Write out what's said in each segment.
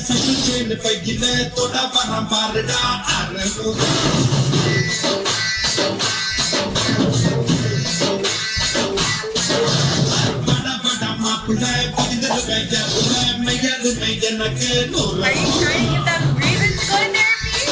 cycle chain paiyile thoda varam parda arnu bada bada mapla pidil gaja mayar mayjanak nora. Are you trying to get that grievance going therapy?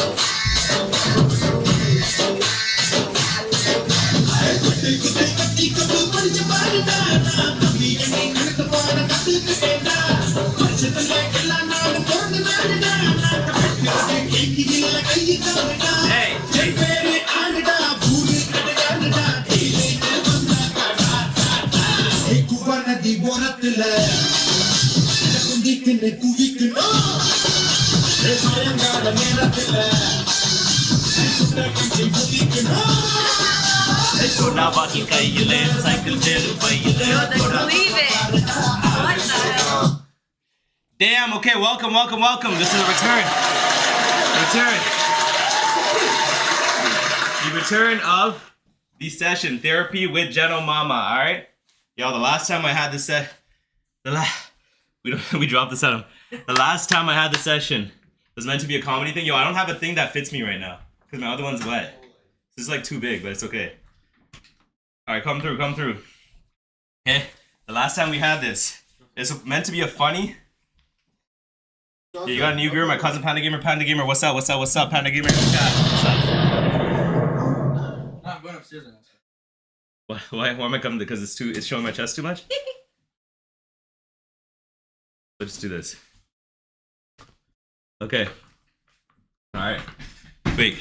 Hey, Soda baki kaiyile, cycle chain paiyile. No, the cleavage. What the hell? Damn. Okay. Welcome. This is a return. The return of the session, therapy with Geno Mama. All right, yo. The last time I had this we dropped the set. The last time I had the session was meant to be a comedy thing. Yo, I don't have a thing that fits me right now because my other one's wet. This is like too big, but it's okay. All right, come through. Okay, the last time we had this, it's meant to be a funny. Yeah, you got a new girl, my cousin Panda Gamer. What's up, Panda Gamer? What's up? I'm going upstairs now. Why am I coming? Because it's showing my chest too much? Let's do this. Okay. All right. Wait.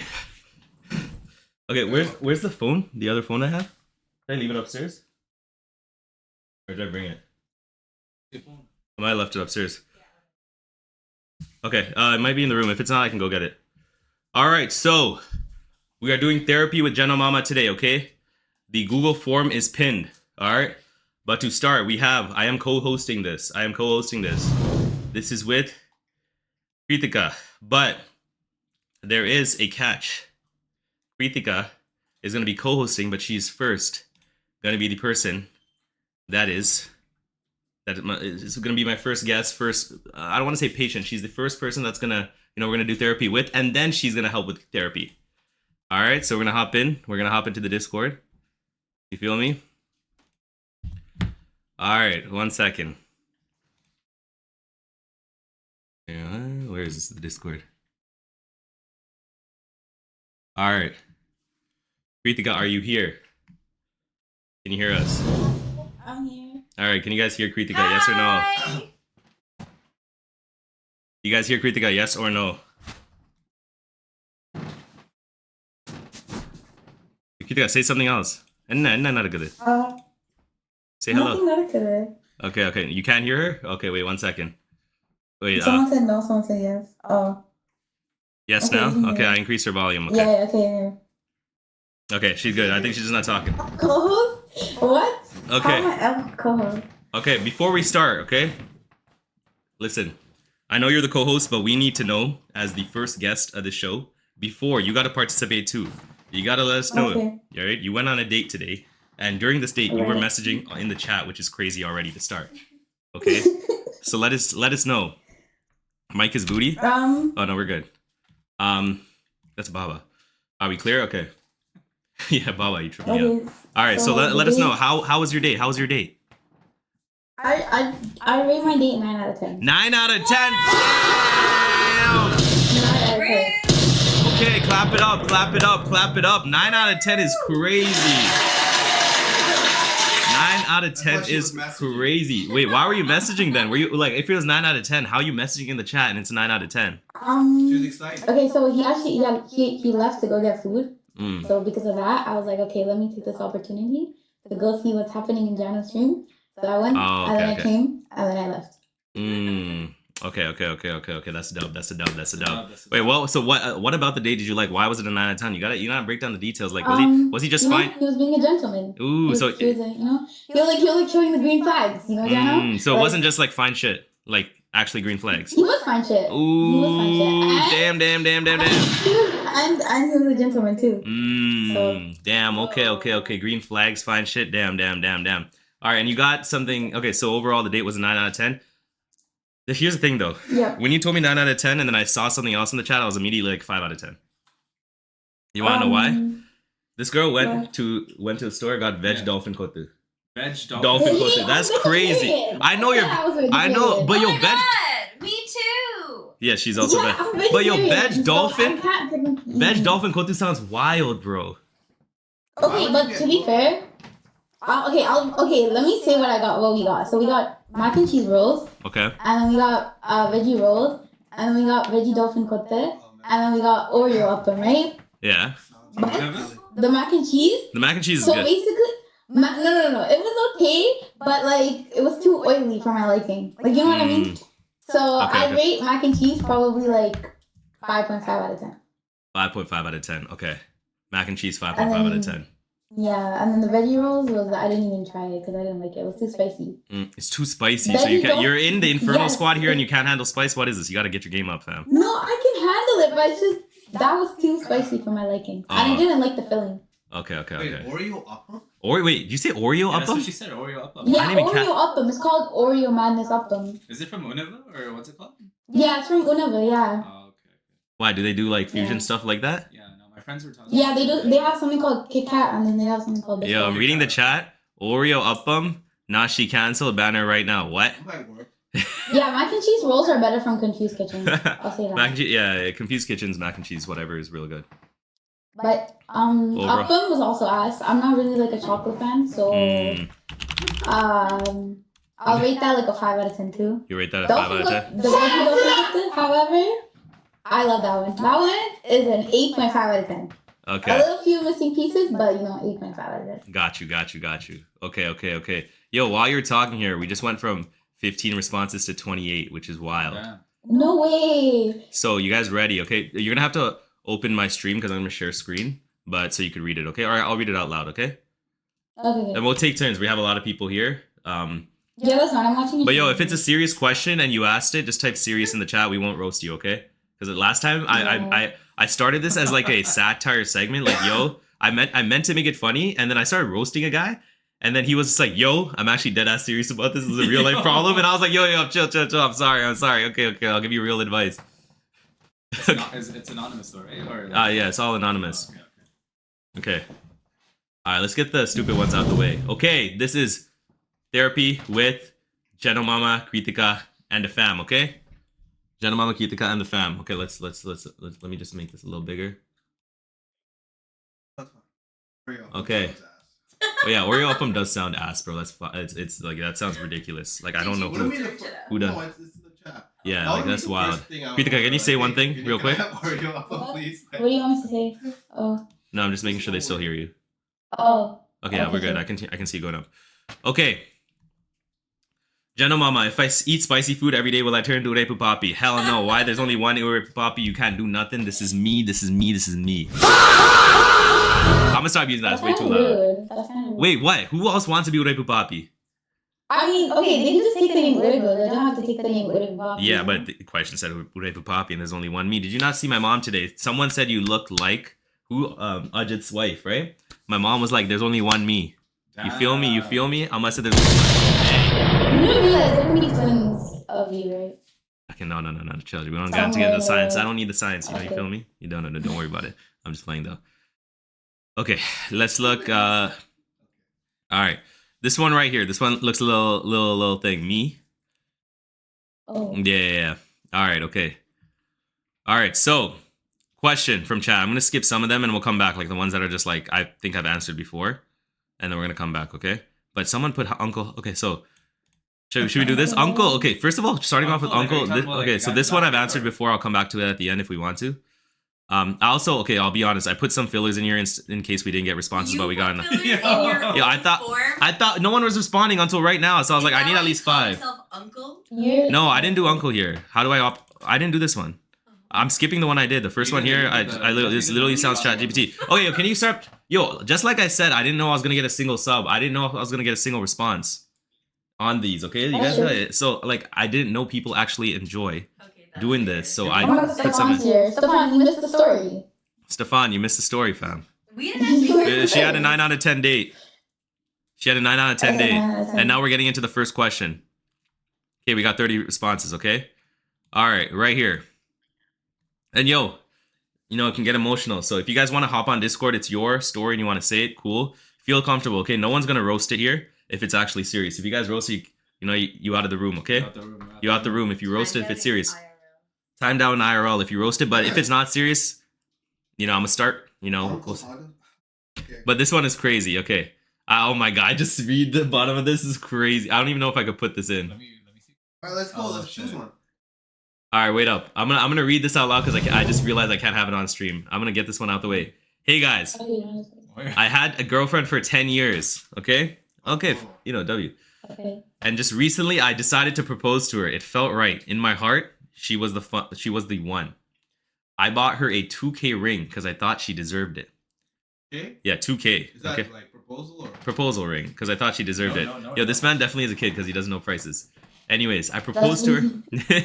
Okay, where's the phone? The other phone I have? Did I leave it upstairs? Or did I bring it? I might have left it upstairs. Okay, it might be in the room. If it's not, I can go get it. All right, so we are doing therapy with Geno Mama today, okay? The Google form is pinned, all right? But to start, I am co-hosting this. This is with Kritika, but there is a catch. Kritika is going to be co-hosting, but she's first going to be the person that is going to be my first guest. I don't want to say patient. She's the first person that's going to, we're going to do therapy with, and then she's going to help with therapy. All right, so we're going to hop in. We're going to hop into the Discord. You feel me? All right, 1 second. Where is the Discord? All right. Kritika, are you here? Can you hear us? I'm here. All right, can you guys hear Kritika? Yes or no? You guys hear Kritika? Yes or no? Kritika, say something else. Say hello. Nothing negative. Okay. You can't hear her? Okay, wait 1 second. Wait. Someone said no. Someone said yes. Oh. Yes Okay, now? yeah. Okay, I increased her volume. Okay. Yeah. Okay. Okay, she's good. I think she's just not talking. Co-host? What? Okay. How am I co-host? Okay, before we start, okay? Listen, I know you're the co-host, but we need to know, as the first guest of the show, before you got to participate too. You got to let us know. Okay. All right? You went on a date today, and during this date, you were Right. messaging in the chat, which is crazy already to start. Okay? So let us know. Mike is booty? Oh no, we're good. That's Baba. Are we clear? Okay. Yeah, Baba, you tripped me It up. is. All right, so let us know. How was your date? How was your date? I rate my date 9 out of 10. 9 out of 10. Damn! 9 out of 10. Okay, clap it up. 9 out of 10 is crazy. 9 out of 10 is crazy. Wait, why were you messaging then? Were you like, if it was 9 out of 10, how are you messaging in the chat and it's 9 out of 10? She was excited. Okay, so he actually he left to go get food. Mm. So because of that, I was like, okay, let me take this opportunity to go see what's happening in Jano's stream. So I went, Oh, and then okay. I came, and then I left. Okay. That's dope. Wait, well, so what about the date did you like? Why was it a 9 out of 10? You gotta break down the details. Like, was he just fine? He was being a gentleman. Ooh, he was, so he was like, he was like showing the green flags, Jano? so it wasn't just like fine shit, like actually green flags. He was fine shit. Ooh, He was fine shit. damn. And he was a gentleman too. Damn. Okay. Green flags, fine shit. Damn. All right, and you got something. Okay, so overall the date was a 9 out of 10. Here's the thing though. Yeah. When you told me 9 out of 10 and then I saw something else in the chat, I was immediately like 5 out of 10. You wanna know why? This girl went to a store, got veg Yeah. dolphin kotu. Veg dolphin. Dolphin Yeah, kotu. I That's was crazy. vegetarian. I know you're. I was I know, vegetarian. but Oh yo, my veg. god, me too. Yeah, she's also Yeah, veg. I'm But yo, vegetarian, veg so I dolphin. can't technically Veg eat. dolphin kotu sounds wild, bro. Okay, but to be fair, okay. Let me say what we got. So we got mac and cheese rolls, Okay. and then we got veggie rolls, and then we got veggie dolphin kote, and then we got Oreo uppam, right? Yeah. But the mac and cheese. The mac and cheese is So good. basically, no. It was okay, but like it was too oily for my liking. Like you know what I mean? So Okay, I okay. rate mac and cheese probably like 5.5 out of 10. 5.5 out of 10. Okay. Mac and cheese 5.5 out of 10. Yeah, and then the veggie rolls I didn't even try it because I didn't like it. It was too spicy. It's too spicy. So you're in the Inferno Yes. squad here and you can't handle spice. What is this? You got to get your game up, fam. No, I can handle it, but it's just that was too spicy for my liking, and I Oh. didn't like the filling. Okay. Wait, Oreo Upper? Wait, did you say Oreo Yeah, that's up? what she said. Oreo Upper. Yeah, didn't even Oreo uppam. It's called Oreo Madness uppam. Is it from Unova or what's it called? Yeah, it's from Unava. Yeah. Oh, okay. Why do they do like fusion Yeah. stuff like that? Yeah, no, my friends were talking. Yeah, they do. They have something called Kit Kat, and then they have something called. Yo, I'm Biscuit. reading the chat. Oreo uppum. Nashi cancel banner right now. What? Might work. Yeah, mac and cheese rolls are better from Confused Kitchen. I'll say that. Mac and cheese, yeah, Confused Kitchens, mac and cheese, whatever is real good. But Over. uppam was also ass. I'm not really like a chocolate fan, so Mm, I'll rate that like a 5 out of 10 too. you rate that a 5 out of 10? The veggie dolphin cooked, however, I love that one. That one is an 8.5 out of 10. A Okay. little few missing pieces, but 8.5 out of 10. Got you. Okay. Yo, while you're talking here, we just went from 15 responses to 28, which is wild. Yeah. No way. So you guys ready? Okay, you're gonna have to open my stream because I'm gonna share screen, but so you could read it. Okay, all right, I'll read it out loud. Okay, Okay. and we'll take turns. We have a lot of people here. Yeah, that's fine. I'm watching. But yo, if it's a serious question and you asked it, just type serious in the chat. We won't roast you, okay? Because last time I started this as like a satire segment, like yo, I meant to make it funny, and then I started roasting a guy, and then he was just like, yo, I'm actually dead ass serious about this. This is a real life problem, and I was like, yo, chill. I'm sorry. Okay, I'll give you real advice. It's anonymous though, right? Or Yeah, it's all anonymous. Okay. Okay. All right, let's get the stupid ones out the way. Okay, this is therapy with Genomama, Kritika, and the fam. Okay, Genomama, Kritika, and the fam. Okay, let's let me just make this a little bigger. Okay. Oh yeah, Oreo Uppum does sound ass, bro. That's it's like that sounds ridiculous. Like I don't know What do you who. mean? Who done? No, it's in the chat. Yeah, That like would be that's the wild. first thing I would Kritika, can you do. say one Hey, thing can real you quick? have Oreo Upper, What? please? What do you want me to say? Oh. No, I'm just making sure they still hear you. Oh. Okay, yeah, we're good. I can see it going up. Okay. Genomama, if I eat spicy food every day, will I turn into Urepu Papi? Hell no. Why? There's only one Urepu Papi. You can't do nothing. This is me. I'm gonna stop using that. It's way too loud. Rude. That's kind of rude. Wait, what? Who else wants to be Urepu Papi? I mean, okay, they can just take the name Urego. They don't have to take the name Urego. Yeah, but the question said Urepu Papi, and there's only one me. Did you not see my mom today? Someone said you look like Ajit's wife, right? My mom was like, "There's only one me." You feel me? I must have. You didn't realize there can be twins of you, right? Okay, no, chill. We don't got to get into the science. I don't need the science. You Okay. feel me? You don't worry about it. I'm just playing though. Okay, let's look. All right, this one right here. This one looks a little thing. Me. Oh. Yeah. All right. Okay. All right. So, question from chat. I'm gonna skip some of them and we'll come back, like the ones that are just like I think I've answered before, and then we're gonna come back. Okay. But someone put uncle. Okay, so. Should we do this? Uncle, okay, first of all, starting off with Uncle, Uncle. like, are you talking about, Okay, like, so guys this one I've back answered or- before. I'll come back to it at the end if we want to. I'll be honest, I put some fillers in here in case we didn't get responses, but we got enough. Yeah, Yeah, I thought no one was responding until right now, so I was like, I need at least 5. Uncle? No, I didn't do Uncle here. How do I didn't do this one. I'm skipping the one I did. The first You one didn't here, do I literally, this literally sounds chat GPT. Okay, can you start? Yo, just like I said, I didn't know I was gonna get a single sub. I didn't know I was gonna get a single response on these. Okay, you guys Sure. got it. So like, I didn't know people actually enjoy Okay, that's doing fair. this. So Oh I my God, put some. Stefan's here. Stefan, you missed the story. Stefan, you missed the story, fam. We didn't actually. She had a 9 out of 10 date. She had a 9 out of 10 Okay, date. 9 out of 10. And now we're getting into the first question. Okay, we got 30 responses, okay? All right, right here. And yo, you know, it can get emotional. So if you guys want to hop on Discord, it's your story and you want to say it, cool. Feel comfortable, okay? No one's going to roast it here if it's actually serious. If you guys roast it, you know, you out of the room, okay? You out the room if you roast it, if it's serious. Time down IRL if you roast it, but if it's not serious, you know, I'm going to start, you know. Okay. But this one is crazy, okay? Oh my god, just read the bottom of this is crazy. I don't even know if I could put this in. Let me see. All right, let's go. Oh, Let's choose shit. one. All right, wait up. I'm gonna read this out loud because I just realized I can't have it on stream. I'm gonna get this one out the way. Hey guys, Where? I had a girlfriend for 10 years. Okay, you know, W. Okay. And just recently, I decided to propose to her. It felt right in my heart. She was the one. I bought her a 2K ring because I thought she deserved it. Okay. Yeah, 2K. Is that Okay. like proposal or? Proposal ring because I thought she deserved No, it. no, no, Yo, no. this man definitely is a kid because he doesn't know prices. Anyways, I proposed to her.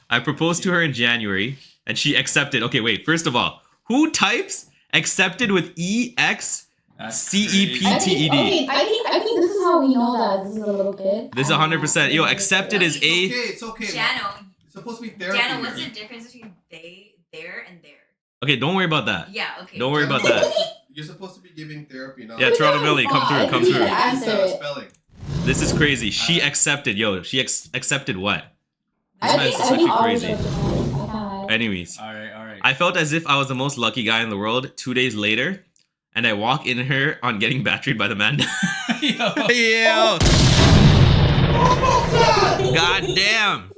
I proposed to her in January and she accepted. Okay, wait. First of all, who types accepted with EX? That's CEP. crazy. I think, TED. I think this is how we know that this is a little kid. This is 100%. Yo, accepted is It's A. okay. It's okay. Jano, It's supposed to be therapy. Jano, what's here. the difference between there, and there? Okay, don't worry about that. Yeah, okay. Don't worry about that. You're supposed to be giving therapy now. Yeah, Toronto Millie, come through, come through. Answer it. Spelling. This is crazy. She accepted. Yo, she accepted what? This I man's think actually all crazy. this was I can't lie. Anyways, All right. I felt as if I was the most lucky guy in the world 2 days later, and I walk in her on getting battered by the man. Yo. Yo. God damn.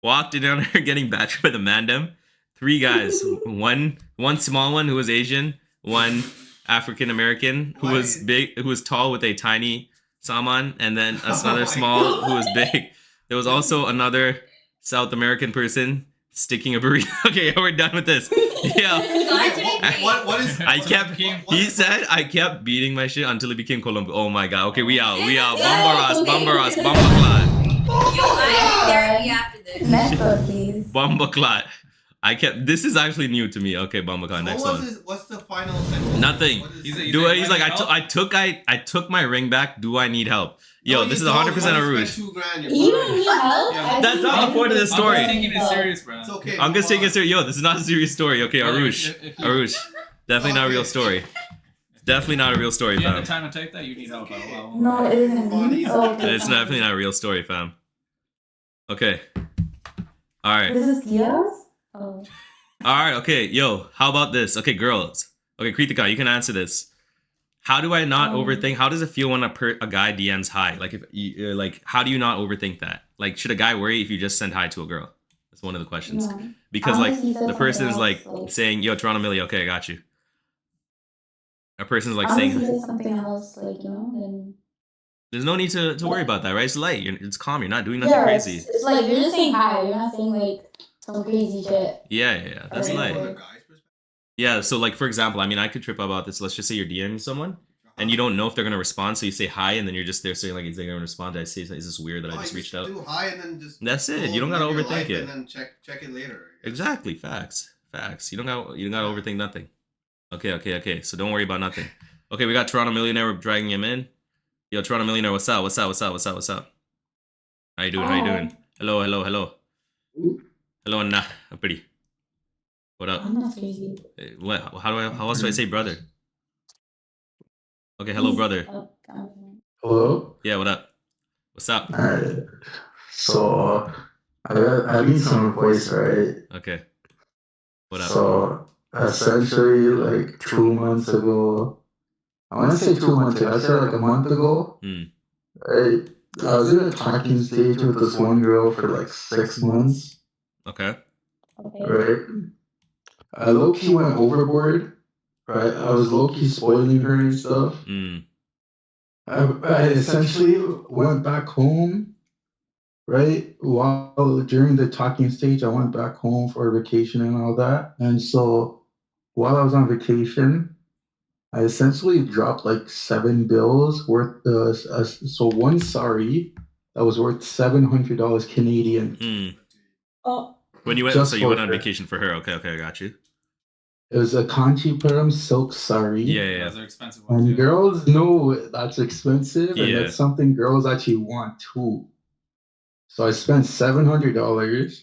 Walked in on her getting battered by the mandem. 3 guys. One small one who was Asian, one African American who was big, who was tall with a tiny saman, and then another my small who was big. There was also another South American person sticking a burrito. Okay, we're done with this. Yeah. Okay, what is? I kept. He said I kept beating my shit until it became Colombo. Oh my god. Okay, we out. Bambaras, Bambaclat, Yo, I have therapy after this. Next one, please. Bambaclat. I kept. This is actually new to me. Okay, Bambaclat. Next one. What's the final sentence? Nothing. What is He's it? a- Do I? He's like help? I took my ring back. Do I need help? Yo, No, this you is don't. 100% You a only rouge. spent $2,000. You're You fine. don't need help. Yeah. I That's think not I the point of the think story. I'm just taking it serious, bro. It's okay. I'm just move taking it on. serious. Yo, this is not a serious story. Okay, Well, Arush. if you- Arush. Definitely not a real story. Definitely not a real story, If you have fam. the time to take that, you need help. okay. No, it isn't. Oh, okay, It's fine. definitely not a real story, fam. Okay. Alright. This is Kia's? Oh. Alright, okay. Yo, how about this? Okay, girls. Okay, Kritika, you can answer this. How do I not overthink? How does it feel when a guy DMs hi? Like, if you, like, how do you not overthink that? Like, should a guy worry if you just send hi to a girl? That's one of the questions. No. Because, like, Honestly, the that's person's something like else, like- saying, yo, Toronto Millie, okay, I got you. A person's like Honestly, saying, there's something else, like, you know, then... there's no need to worry about that, right? It's light. It's calm. You're not doing nothing Yeah, crazy. It's like, you're just saying hi. You're not saying, like, some crazy shit. Yeah. That's Right. light. From the guy's perspective. Yeah, so like for example, I mean, I could trip about this. Let's just say you're DMing someone and you don't know if they're gonna respond, so you say hi, and then you're just there saying like, is they gonna respond? I say, is this weird that I Oh, just you reached out? Do hi and then just. That's it. go You don't gotta live your overthink life it. And then check it later. Exactly. Facts. You don't gotta overthink nothing. Okay. So don't worry about nothing. Okay, we got Toronto Millionaire. We're dragging him in. Yo, Toronto Millionaire, what's up? How you doing? Hello. Hello, Anna. Pretty. What up? I'm not crazy. What? How else do I say brother? Okay, hello, brother. Oh, Hello? Yeah, what up? What's up? Alright. So, I need some voice, right? Okay. What up? So, essentially, like 2 months ago, I want to say 2 months ago, I said like a month ago, right? I was in a talking stage with this one girl for like 6 months, Okay. Okay. right? I low-key went overboard, right? I was low-key spoiling her and stuff. I essentially went back home, right? While during the talking stage, I went back home for vacation and all that. And so while I was on vacation, I essentially dropped like 7 bills worth. So one sorry that was worth $700 Canadian. Oh, When you went, Just so you went for on her. vacation for her. Okay, I got you. It was a Kanchipuram silk sari. Yeah. Those are expensive ones. And yeah. girls know that's expensive, and Yeah. that's something girls actually want too. So I spent $700,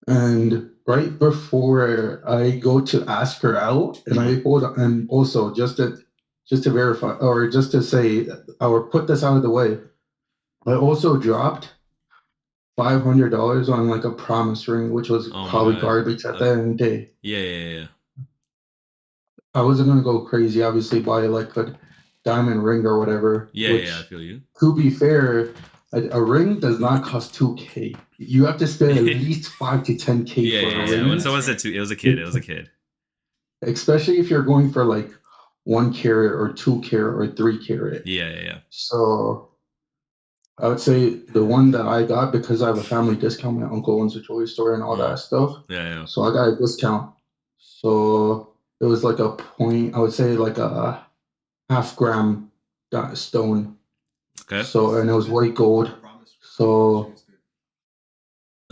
and right before I go to ask her out, and I hold and also just to verify or just to say or put this out of the way, I also dropped $500 on like a promise ring, which was Oh my probably God. garbage at the end of the day. Yeah. I wasn't gonna go crazy, obviously, buy like a diamond ring or whatever. which, I feel you. to be fair, a ring does not cost 2K. You have to spend at least 5 to 10K for a Yeah. ring, When someone said two, it was a kid. It was a kid. especially if you're going for like 1 carat or 2 carat or 3 carat. Yeah. So I would say the one that I got, because I have a family discount, my uncle owns a jewelry store and all that stuff. Yeah. So I got a discount. So it was like a point, I would say like a half-gram stone. Okay. So, and it was white gold. So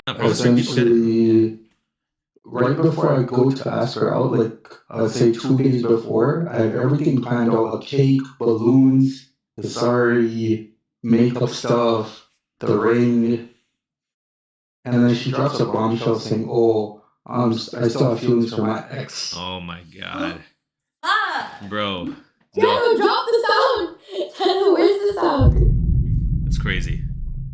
Promise ring, people get it. essentially, right before I go to ask her out, like I'd say 2 days before, I have everything planned out: a cake, balloons, the sari, makeup stuff, the ring. And then she drops a bombshell saying, "Oh, I still have feelings for my ex." Oh my God, Ah! bro. Channel, drop the sound. Channel, where's the sound? It's crazy.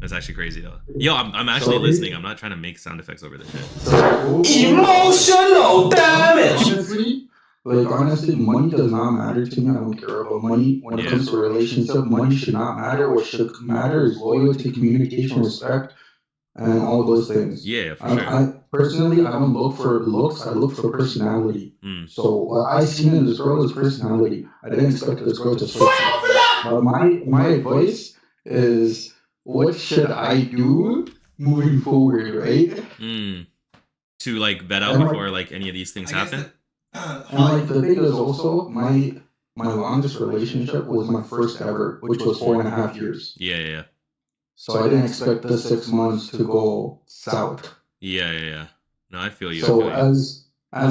That's actually crazy though. Yo, I'm actually Sorry? listening. I'm not trying to make sound effects over this shit. Emotional damage. Honestly, money does not matter to me. I don't care about money. When it comes to a relationship, money should not matter. What should matter is loyalty, communication, respect, and all those things. Yeah, for sure. I personally, I don't look for looks. I look for personality. Mm. So what I seen in this girl is personality. I didn't expect this girl to switch. But my advice is, what should I do moving forward, right? Mm. To like vet out And, like, before like any of these things happen. And like the thing is also, my longest relationship was my first ever, which was 4.5 years. Yeah. So I didn't expect the 6 months to go south. Yeah. No, I feel you. So I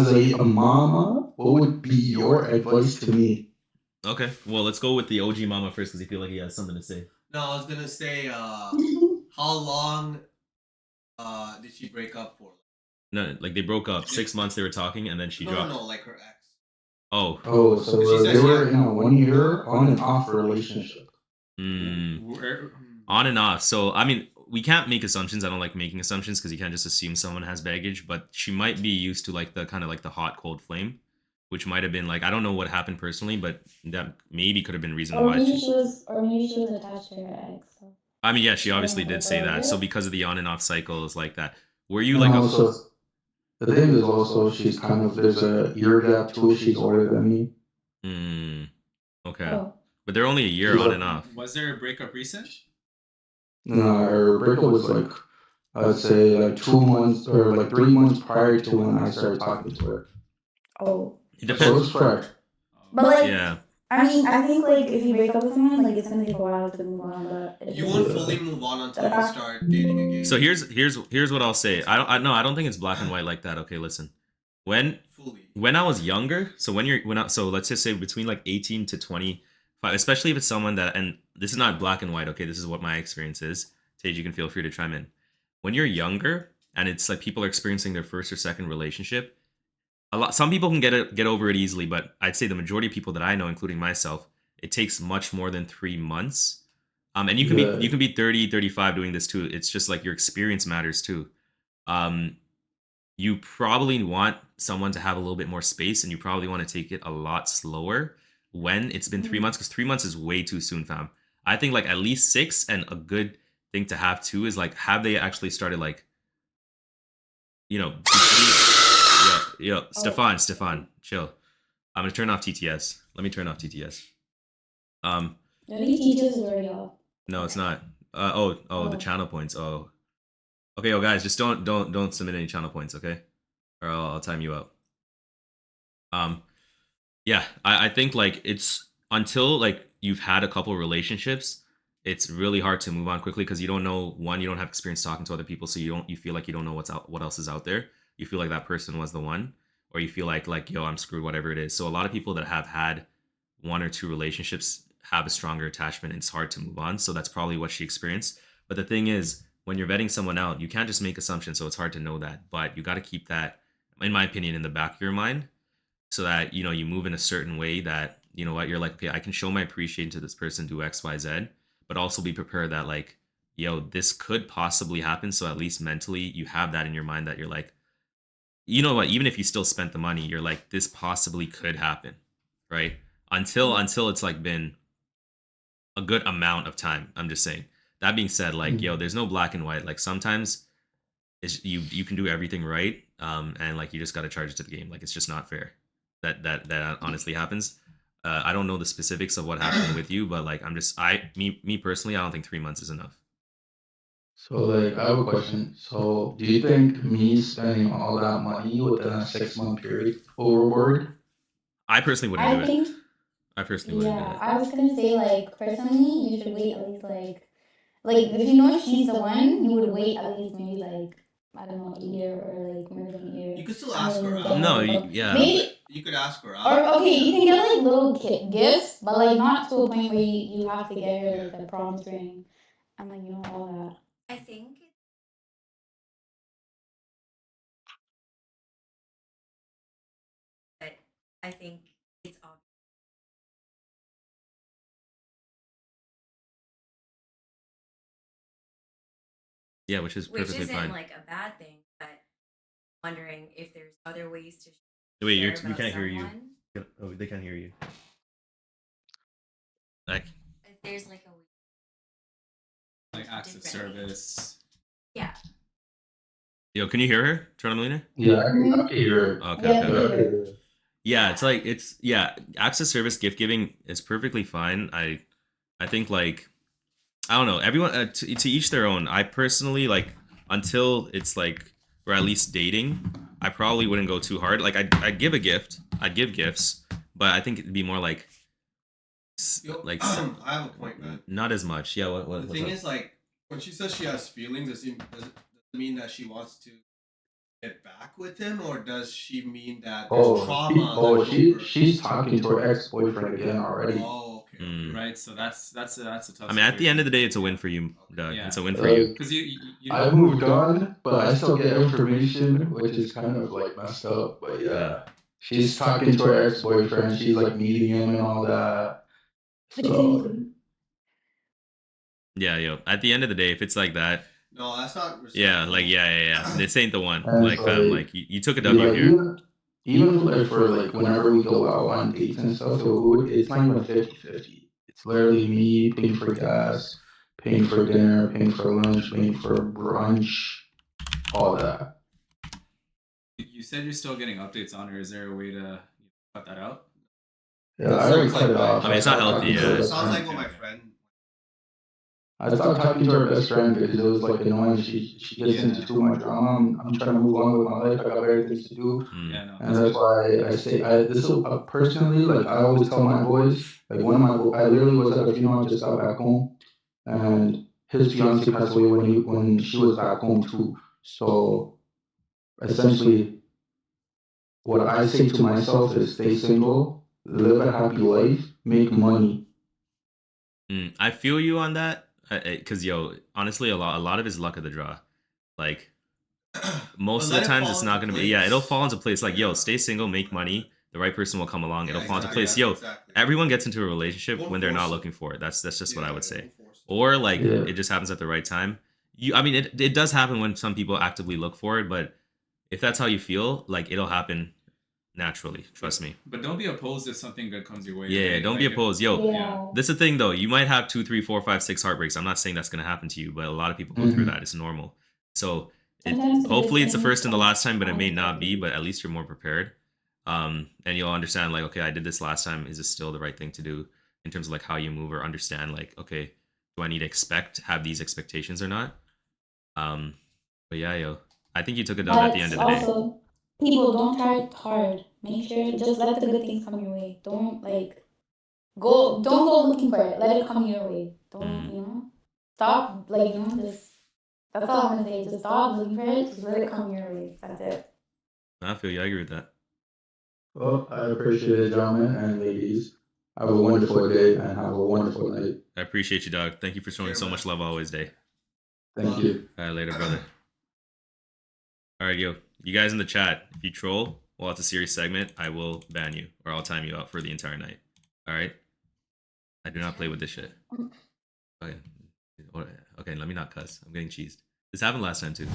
feel you. as a mama, what would be your advice to me? Okay, well, let's go with the OG mama first because I feel like he has something to say. No, I was gonna say, how long did she break up for? No, like they broke up 6 months. They were talking, and then she dropped. No, like her ex. Oh. So She said they she were had- in a 1 year on and off relationship. On and off. So I mean, we can't make assumptions. I don't like making assumptions because you can't just assume someone has baggage. But she might be used to like the kind of like the hot cold flame, which might have been like, I don't know what happened personally, but that maybe could have been reason Or why. maybe she was attached to her ex. So. I mean, yeah, she obviously did say that. So because of the on and off cycles like that, were you like? Also, the thing is also, she's kind of, there's a year gap too. She's older than me. Okay, Oh. but they're only a year on and off. Was there a breakup recent? No, her breakup was like, I'd say like 2 months or like 3 months prior to when I started talking to her. Oh. It So depends. it's fresh. But like, Yeah. I mean, I think like if you break up with someone, like it's gonna take a while to move on. But You won't fully move on until you start dating again. So here's what I'll say. I don't think it's black and white like that. Okay, listen. When I was younger, so so let's just say between like 18 to 25, especially if it's someone that, and this is not black and white, okay, this is what my experience is. Tage, you can feel free to chime in. When you're younger and it's like people are experiencing their first or second relationship, some people can get over it easily, but I'd say the majority of people that I know, including myself, it takes much more than 3 months. And you can be 30, 35 doing this too. It's just like your experience matters too. You probably want someone to have a little bit more space, and you probably want to take it a lot slower when it's been 3 months, because 3 months is way too soon, fam. I think like at least 6, and a good thing to have too is like, have they actually started like, Stefan, chill. I'm gonna turn off TTS. Let me turn off TTS. I think teachers is already off. No, it's not. The channel points. Oh. Okay, guys, just don't submit any channel points, okay? Or I'll time you out. Yeah, I think like it's until like you've had a couple relationships, it's really hard to move on quickly because you don't know, one, you don't have experience talking to other people, so you feel like you don't know what else is out there. You feel like that person was the one, or you feel like yo, I'm screwed, whatever it is. So a lot of people that have had 1 or 2 relationships have a stronger attachment, and it's hard to move on. So that's probably what she experienced. But the thing is, when you're vetting someone out, you can't just make assumptions, so it's hard to know that. But you got to keep that, in my opinion, in the back of your mind, so that you move in a certain way that you know what you're like. Okay, I can show my appreciation to this person, do X, Y, Z, but also be prepared that like, yo, this could possibly happen. So at least mentally, you have that in your mind that you're like, you know what? Even if you still spent the money, you're like, this possibly could happen, right? Until it's like been a good amount of time. I'm just saying. That being said, like, yo, there's no black and white. Like sometimes you can do everything right, and like you just got to charge it to the game. Like it's just not fair. That honestly happens. I don't know the specifics of what happened with you, but like me personally, I don't think 3 months is enough. So like I have a question. So do you think me spending all that money within a 6 month period overboard? I personally wouldn't I do it. think, I personally wouldn't yeah, do it. I was gonna say, like, personally, you should wait at least, like, if you know she's the one, you would wait at least maybe, like, I don't know, a year or, like, more than a year. You could still ask her And out. then No, get yeah. Maybe, You could ask her or, out. okay, you can get, like, little gifts, but, like, not to a point where you have to get her, like, a promise ring and, like, all I think but I think it's obvious. Yeah, which is Which perfectly isn't fine. like a bad thing, but wondering if there's other ways to Wait, share we about can't hear you. someone. Oh, they can't hear you. Like, If there's like a Like access Differently. service. yeah. yo, can you hear her, Toronto Melina? Yeah, I can hear it. Okay, Yeah, okay. yeah. Okay. Yeah, it's like access service gift giving is perfectly fine. I think like I don't know, everyone to each their own. I personally like until it's like or at least dating, I probably wouldn't go too hard. Like I'd give a gift, I'd give gifts, but I think it'd be more like Yo, like I have a point, man. not as much. Yeah, what The what's thing up? is, like, when she says she has feelings, does it mean that she wants to get back with him, or does she mean that there's trauma? left over? She's talking to her ex boyfriend again already. Oh, okay. Mm. Right, so that's a tough. I mean, at the end of the day, it's a win for you, Doug. Yeah. It's a win for you. because you I moved on, but I still get information, which is kind of like messed up. But yeah, she's talking to her ex boyfriend. She's like meeting him and all that. So Yeah, yo. At the end of the day, if it's like that, No, that's not. yeah, respectful. like yeah. This ain't the one. And Like so, fam, like, like you took a W yeah, here. even like for like whenever we go out on dates and stuff, so it's not even 50-50. It's literally me paying for gas, paying for dinner, paying for lunch, paying for brunch, all that. You said you're still getting updates on her. Is there a way to cut that out? Yeah, I already cut it off. I mean, it's not healthy, yeah. It sounds like what my friend. I stopped talking to her best friend because it was like annoying. She gets into too much drama. I'm trying to move on with my life. I got better things to do. Mm. Yeah, no. And that's why I say this is personally, like I always tell my boys, like one of my I literally was at a funeral, just got back home, and his fiance passed away when she was back home too. So essentially, what I say to myself is stay single, live a happy life, make money. I feel you on that, because yo, honestly, a lot of it is luck of the draw. Like most of But the let it times, fall it's not into gonna be. Yeah, place. it'll fall into place. Like yo, Yeah. stay single, make money. The right person will come along. It'll Yeah, fall into exactly, place. Yo, exactly. everyone gets into a relationship Don't when they're not force it. looking for it. That's just what I would say. don't force it. Or like Yeah. it just happens at the right time. I mean, it does happen when some people actively look for it, but if that's how you feel, like it'll happen naturally. Trust me. But don't be opposed if something good comes your way. Yeah, right? don't be Like, opposed. Yo, Yeah. this is the thing though. You might have 2, 3, 4, 5, 6 heartbreaks. I'm not saying that's gonna happen to you, but a lot of people go through Mhm. that. It's normal. So Sometimes hopefully it's the things first and the last time, but it may happen. not be. But at least you're more prepared. And you'll understand like, okay, I did this last time. Is this still the right thing to do in terms of like how you move or understand like, okay, do I need to have these expectations or not? But yeah, yo, I think you took it down at the end of the day. Also, people don't try hard. Make sure just let the good things come your way. Don't don't go looking for it. Let it come your way. Don't stop just that's all I'm gonna say. Just stop looking for it. Just let it come your way. That's it. I feel you. I agree with that. Well, I appreciate it, gentlemen and ladies. Have a wonderful day and have a wonderful night. I appreciate you, dog. Thank you for showing Yeah, so man. much love always, day. Thank you. All right, later, brother. All right, yo, you guys in the chat, if you troll while it's a serious segment, I will ban you or I'll time you out for the entire night. All right? I do not play with this shit. Okay. Okay, let me not cuss. I'm getting cheesed. This happened last time too.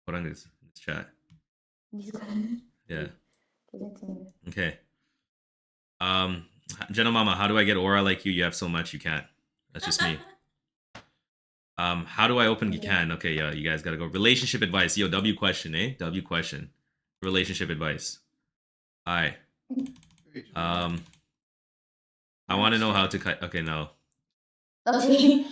Hold on, this chat. Yeah. Okay. Jenna Mama, how do I get aura like you? You have so much, you can't. That's just me. How do I open Gcan? Okay, yeah, you guys gotta go. Relationship advice. Yo, W question, eh? W question. Relationship advice. Alright. I want to know how to cut. Okay, no. Okay.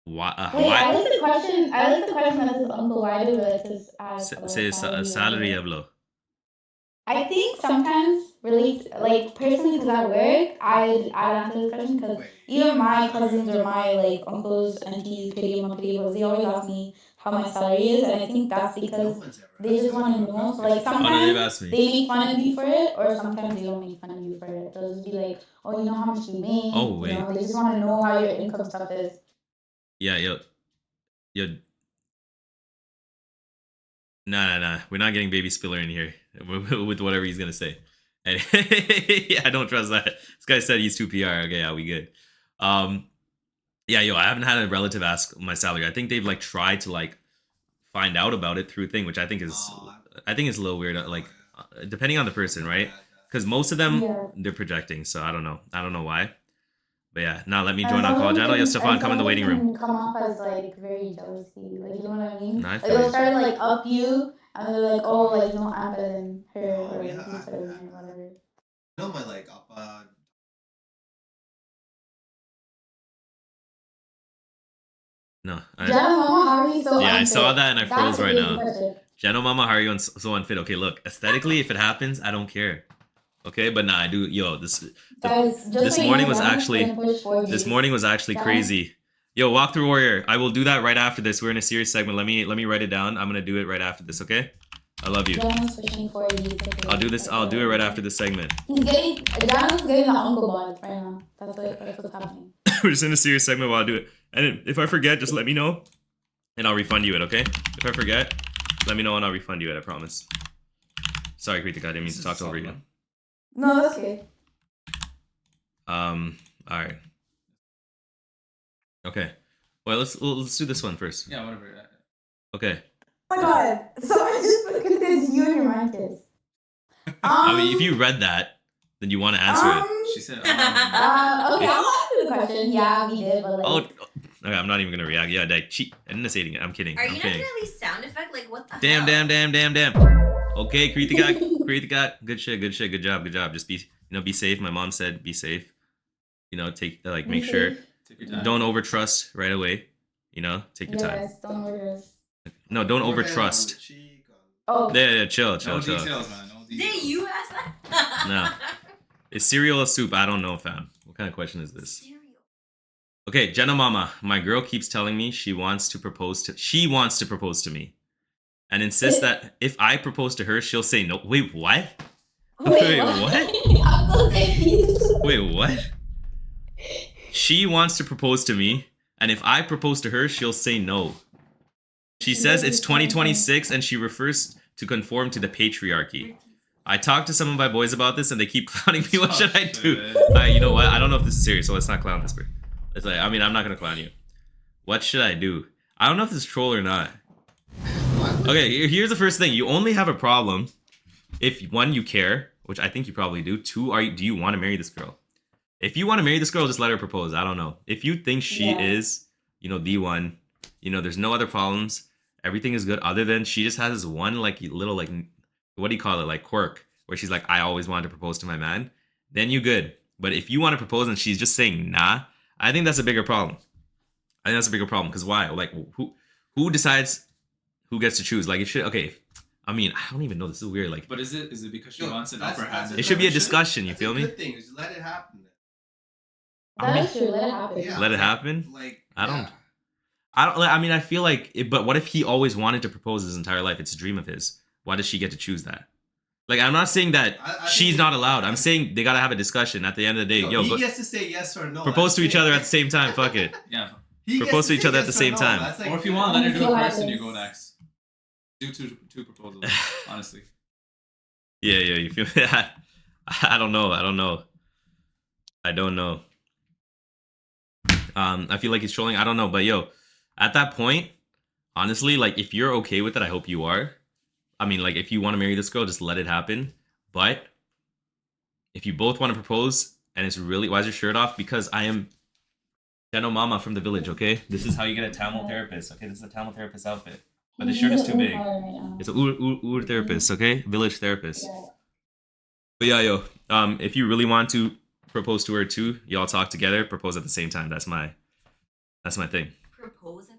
Why? Wait, I like the question. I like the question that says Uncle. Why do it Say salary hablo. I think sometimes really, like personally, because I work, I answer this question because even my cousins or my like uncles, aunties, primos, they always ask me how my salary is, and I think that's because they just want to know. So like sometimes they make fun of me for it, or sometimes they don't make fun of you for it. They'll just be like, "Oh, you know how much you make?" Oh wait. You know, they just want to know how your income stuff is. Yeah, yo. Nah. We're not getting Baby Spiller in here with whatever he's gonna say. And I don't trust that. This guy said he's 2PR. Okay, yeah, we good. Yeah, yo, I haven't had a relative ask my salary. I think they've like tried to like find out about it through a thing, which I think is a little weird. Like, depending on the person, right? Because most of them they're projecting, so I don't know why. But yeah, now let me join on call channel. Yo, Stefan, come in the waiting room. Come off as like very jealousy, like you know what I mean? Nah, I Like feel they'll you. start to like up you, and they're like, oh, like you know, I'm better than her, or yeah, he's better than her, whatever. No, my like up. No. Jenna Mama, how are you so Yeah, I unfit? saw that and I froze That's a right big now. question. Jenna Mama, how are you so unfit? Okay, look, aesthetically, if it happens, I don't care. Okay, but nah, I do. Yo, this morning was actually crazy. Yo, walkthrough warrior, I will do that right after this. We're in a serious segment. Let me write it down. I'm gonna do it right after this. Okay, I love you. Jenna's fishing for you. I'll do this. I'll do it right after this segment. Jenna's getting the uncle bod right now. That's what's happening. We're just in a serious segment while I do it. And if I forget, just let me know, and I'll refund you it. Okay? If I forget, let me know and I'll refund you it. I promise. Sorry, Kritika, I didn't mean to talk over you. No, that's okay. All right. Okay. Well, let's do this one first. Yeah, whatever. Okay. Oh my god. So I just confused you and your mind kids. I mean, if you read that, then you want to answer it. She said, Okay, I'll answer the question. Yeah, we did, but like. Oh, okay, I'm not even gonna react. Yeah, like cheat. I didn't say it. I'm kidding. Are I'm you not kidding. gonna at least sound effect? Like what the Damn. hell? Okay, Kritika. Good shit. Good job. Just be safe. My mom said be safe. Take make sure. Take your time. Don't overtrust right away. Take your time. Yes, don't overtrust. No, don't overtrust. Oh. Yeah, chill. No details, man. No details. Did you ask that? No. Is cereal a soup? I don't know, fam. What kind of question is this? Cereal. Okay, Jenna Mama, my girl keeps telling me she wants to propose to me. And insists that if I propose to her, she'll say no. Wait, what? Wait, what? I'm so confused. Wait, what? She wants to propose to me, and if I propose to her, she'll say no. She says it's 2026 and she refers to conform to the patriarchy. I talked to some of my boys about this and they keep clowning me. What should I do? You know what? I don't know if this is serious, so let's not clown this person. It's like, I mean, I'm not gonna clown you. What should I do? I don't know if this is troll or not. Okay, here's the first thing. You only have a problem if, one, you care, which I think you probably do. Two, do you want to marry this girl? If you want to marry this girl, just let her propose. I don't know. If you think she is, the one, there's no other problems. Everything is good other than she just has this one, little, what do you call it? Like quirk, where she's like, I always wanted to propose to my man. Then you good. But if you want to propose and she's just saying nah, I think that's a bigger problem. Because why? Like, who decides who gets to choose? Like, it should, okay. I mean, I don't even know. This is weird. Like, but is it because she wants an upper hand? It should be a discussion. You feel me? Good thing is let it happen. That's true. Let it happen. Yeah, let it happen. Like, I don't. I mean, I feel like. But what if he always wanted to propose his entire life? It's a dream of his. Why does she get to choose that? Like, I'm not saying that I think she's it- not allowed. I'm saying they gotta have a discussion at the end of the day. No, Yo, he go, gets to say yes or no. propose That's to each it. other at the same time. Fuck it. Yeah. He propose gets to each say other at the yes or same no. time. That's like, Or if you want, let her do it Let's first see and you what go happens. next. Do two proposals. Honestly. Yeah, you feel me? I don't know. I don't know. I feel like he's trolling. I don't know, but yo, at that point, honestly, like if you're okay with it, I hope you are. I mean, like if you want to marry this girl, just let it happen. But if you both want to propose and it's really, why is your shirt off? Because I am Jeno Mama from the village, okay? This is how you get a Tamil therapist, okay? This is a Tamil therapist outfit. But the shirt is too big. It's a Ur therapist, okay? Village therapist. Yeah. But yeah, yo, if you really want to propose to her too, y'all talk together, propose at the same time. That's my thing. Propose at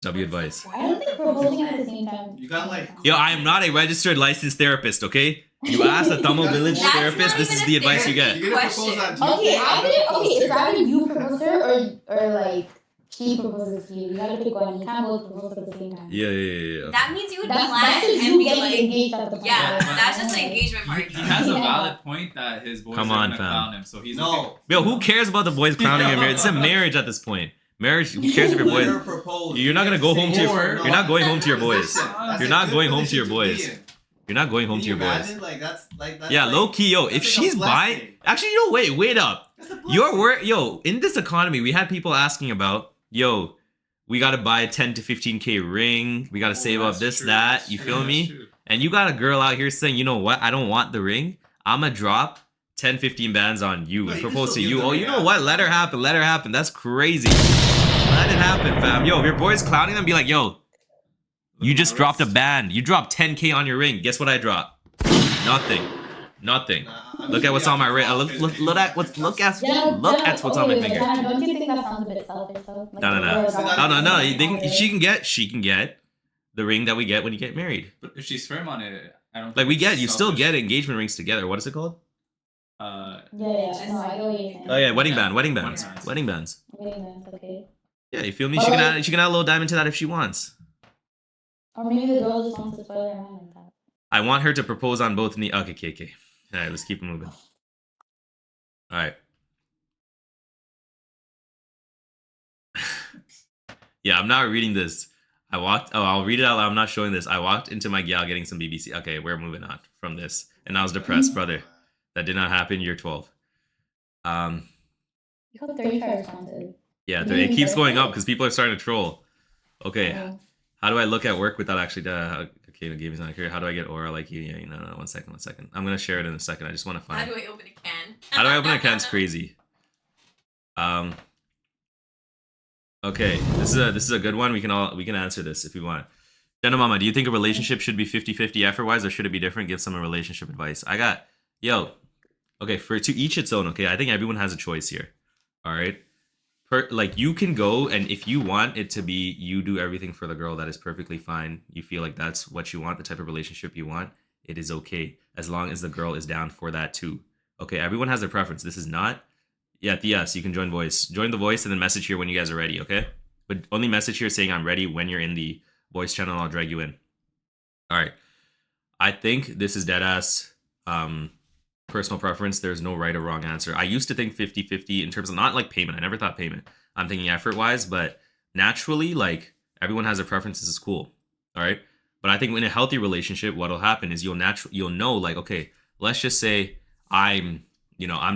W What's the advice. point? I don't think proposing at the same time. You got like. Yo, I am not a registered licensed therapist, okay? You ask a Tamil village That's therapist, not this is even the a advice you get. You're gonna propose on Tuesday. Okay, I'm gonna propose it's Tuesday. either you propose to her or like she proposes to you. You gotta pick one. You can't both propose at the same time. Yeah. That means you would That's plan just and you be getting like, engaged at the point. yeah, But- that's just the engagement part. He has a Yeah. valid point that his boys Come are on, gonna fam. clown him, so he's No. Yo, who cares about the boys clowning your marriage? It's a marriage at this point. Marriage, who cares if your Let her boys... propose. You're not gonna go home to your... Or- You're not going home to your boys. Listen, that's You're a not good going home to your position boys. be in. You're not going home Can to you your boys. imagine? Like that's Yeah, like, low key, yo, that's if like a she's buying... blessing. Actually, yo, wait up. That's a Your blessing. work, yo, in this economy, we had people asking about, yo, we gotta buy a 10 to 15K ring. We gotta Oh, save up that's this, true, that. that's You true, feel that's me? true. And you got a girl out here saying, you know what? I don't want the ring. I'ma drop 10, 15 bands on you No, and you can propose to still give you. the Oh, ring you know out. what? Let her happen. Let her happen. That's crazy. Let it happen, fam. Yo, if your boy's clowning them, be like, yo, you Look, just I dropped a was- band. You dropped 10K on your ring. Guess what I dropped? Nothing. Nothing. Nah, I'm Look just at what's gonna on my have ring. to Look drop it. at what's look at Jenna, what's on my okay, finger. Jenna, don't you think that sounds a bit selfish though? Like, No. girl, She can get the ring that we get when you get married. But if she's firm on it, I don't. Like think it's you still selfish. get engagement rings together. What is it called? Yeah, no, I know what you're saying. Oh yeah, wedding Yeah, band, wedding wedding bands, bands. wedding bands. Wait a minute, okay. Yeah, you feel me? But She can like- add a little diamond to that if she wants. Or maybe the girl just wants to spoil her mind like that. I want her to propose on both knees. Okay. All right, let's keep it moving. All right. Yeah, I'm not reading this. I'll read it out loud. I'm not showing this. I walked into my gal getting some BBC. Okay, we're moving on from this. And I was depressed, brother. That did not happen. Year 12. You got 35 responses. Yeah, it keeps going up because people are starting to troll. Okay, Oh. how do I look at work without actually? Okay, the game is not here. How do I get aura like you? Yeah, no, 1 second, 1 second. I'm gonna share it in a second. I just want to How find. do I open a can? How do I open a can? It's crazy. Okay, this is a good one. We can answer this if you want. Jeno Mama, do you think a relationship should be 50-50 effort wise, or should it be different? Give some relationship advice. Okay, to each its own. Okay, I think everyone has a choice here. All right, like you can go, and if you want it to be you do everything for the girl, that is perfectly fine. You feel like that's what you want, the type of relationship you want. It is okay as long as the girl is down for that too. Okay, everyone has their preference. This is not. Yeah, yes, you can join voice. Join the voice and then message here when you guys are ready, okay? But only message here saying I'm ready when you're in the voice channel. I'll drag you in. All right. I think this is deadass personal preference. There's no right or wrong answer. I used to think 50-50 in terms of not like payment. I never thought payment. I'm thinking effort-wise, but naturally, like everyone has their preferences. Is cool. All right. But I think in a healthy relationship, what'll happen is you'll know like, okay, let's just say I'm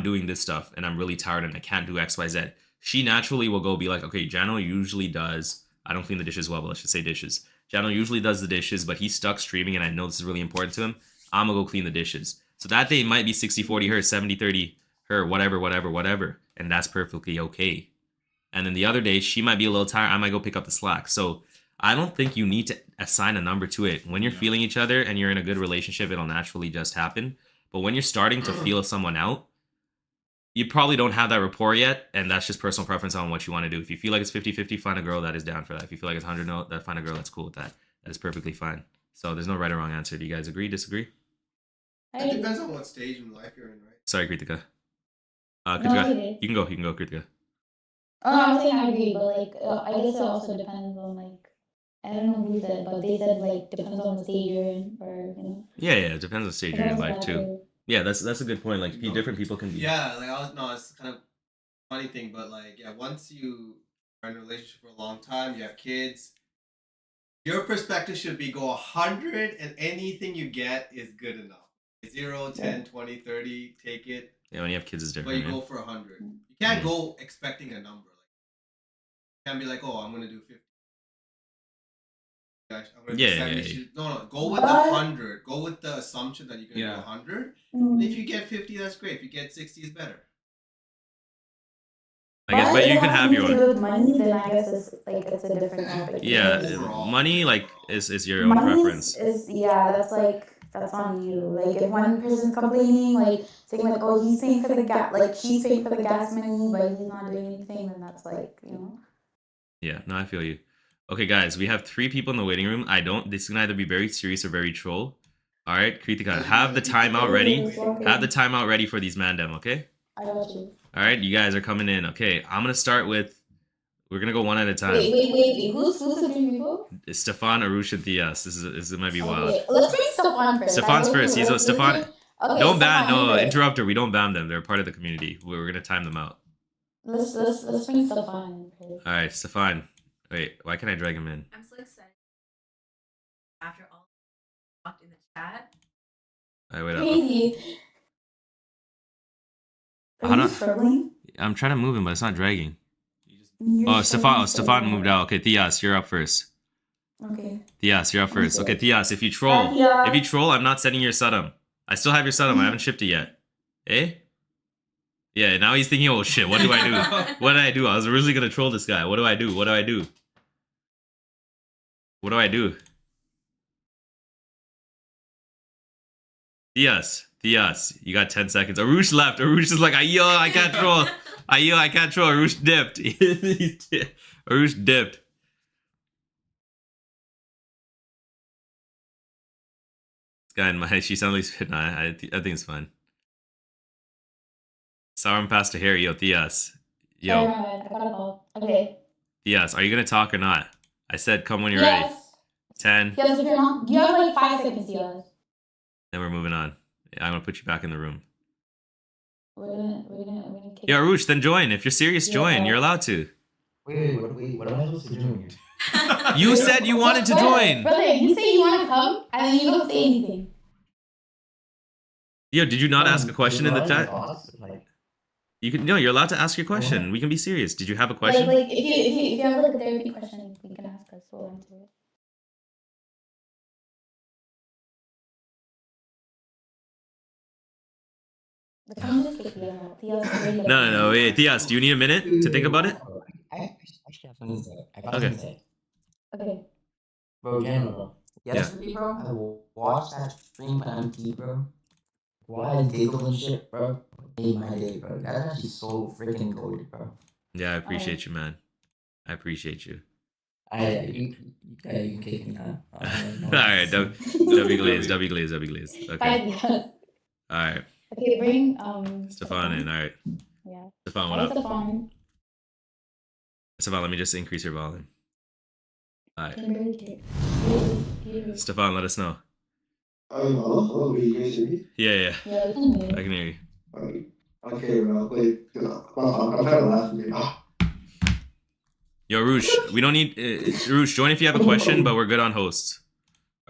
doing this stuff and I'm really tired and I can't do X, Y, Z. She naturally will go be like, okay, Jano usually does, I don't clean the dishes well, but let's just say dishes. Jano usually does the dishes, but he's stuck streaming and I know this is really important to him. I'm gonna go clean the dishes. So that day might be 60-40 her, 70-30 her, whatever. And that's perfectly okay. And then the other day, she might be a little tired. I might go pick up the slack. So I don't think you need to assign a number to it. When you're feeling each other and you're in a good relationship, it'll naturally just happen. But when you're starting to feel someone out, you probably don't have that rapport yet, and that's just personal preference on what you want to do. If you feel like it's 50-50, find a girl that is down for that. If you feel like it's 100, no, that find a girl that's cool with that. That is perfectly fine. So there's no right or wrong answer. Do you guys agree, disagree? It depends on what stage in life you're in, right? Sorry, Kritika. No, Kritika, it's okay. you can go, Kritika. Oh, I'm saying I agree, but like, I guess it also depends on like I don't know who said, but they said like depends on the stage you're in, or Yeah, it depends on the stage you're in depends life on too. the- Yeah, that's a good point. Like different people can be. Yeah, like it's kind of funny thing, but like once you are in a relationship for a long time, you have kids. Your perspective should be go 100 and anything you get is good enough. 0, 10, 20, 30, take it. Yeah, when you have kids, it's But different. you Man. go for 100. You can't go expecting a number. Like, you can't be like, oh, I'm gonna do 50. I'm gonna do Yeah, 70. yeah. No, go with the 100. Go with the assumption that you're gonna do 100. Mm. If you get 50, that's great. If you get 60, it's better. I guess, but if you it can has have something your to own. do with money, then I guess it's a different topic. Yeah, Overall. money like is your own Money preference. that's on you. Like if one person's complaining, like saying like, oh, he's paying for the gas, like she's paying for the gas money, but he's not doing anything, then that's like, Yeah, no, I feel you. Okay, guys, we have 3 people in the waiting room. This can either be very serious or very troll. All right, Kritika, have the timeout ready. Have the timeout ready for these mandem, okay? I got you. All right, you guys are coming in. Okay, I'm gonna start with. We're gonna go one at a time. Wait. Who's the 3 people? It's Stefan, Arush, and Theas. This might be wild. Okay, let's bring Stefan first. Stefan's first. He's a Stefan. Okay, Don't ban. Stefan, No, you're interrupt her. We don't ban them. They're part of the community. We're gonna time them out. Let's bring Stefan first. All right, Stefan. Wait, why can't I drag him in? I'm so excited. After all talked in the chat. All right, wait up. Crazy. Hold Are you on. struggling? I'm trying to move him, but it's not dragging. You're Oh, struggling Stefan so moved out. Okay, Theas, you're up first. bad. Okay. Theas, you're up first. Okay, Theas, if you troll, I'm not sending your Sudam. I still have your Sudam. I haven't shipped it yet. Eh? Yeah, now he's thinking, oh shit, what do I do? What did I do? I was originally gonna troll this guy. What do I do? What do I do? What do I do? Theas, you got 10 seconds. Arush left. Arush is like, ayo, I can't troll. Ayo, I can't troll. Arush dipped. Arush dipped. This guy in my head, she sounds like, nah, I think it's fine. Sauron passed to Harry. Yo, Theas. Yo, Sorry, my bad. I got a call. Okay. Theas, are you gonna talk or not? I said come when you're ready. Yes. 10, Yes, if you're not, you have like 5 seconds, yes. then we're moving on. I'm gonna put you back in the room. We're gonna kick. Yeah, Arush, then join. If you're serious, join. You're allowed to. Wait, what am I supposed to do here? You said you wanted to join. Brother, you say you want to come, and then you don't say anything. Yo, did you not ask a question in the chat? Like, You're allowed to ask your question. We can be serious. Did you have a Like, question? if you have like a therapy question, you can ask us. We'll answer it. The comment just kicked me out. No. Wait, Theas, do you need a minute to think about it? I actually have something to say. I got Okay. something to say. Okay. Bro, General, yesterday, bro, I watched that stream on MT, bro. Why I giggle and shit, bro. Made my day, bro. That's actually so freaking goated, bro. Yeah, I appreciate you, man. I appreciate you. You can kick me out. Alright, W Glaze. Okay. Fine, yes. Alright. Okay, bring Stefan in. Alright. Yeah. Stefan, what Hi, up? Stefan. Stefan, let me just increase your volume. Alright. Can barely hear. Stefan, let us know. Hello, you guys hear me? Yeah. Yeah, we can hear. I can hear you. Okay, bro. Wait, I'm kind of laughing. Yo, Roosh, we don't need Roosh, join if you have a question, but we're good on hosts.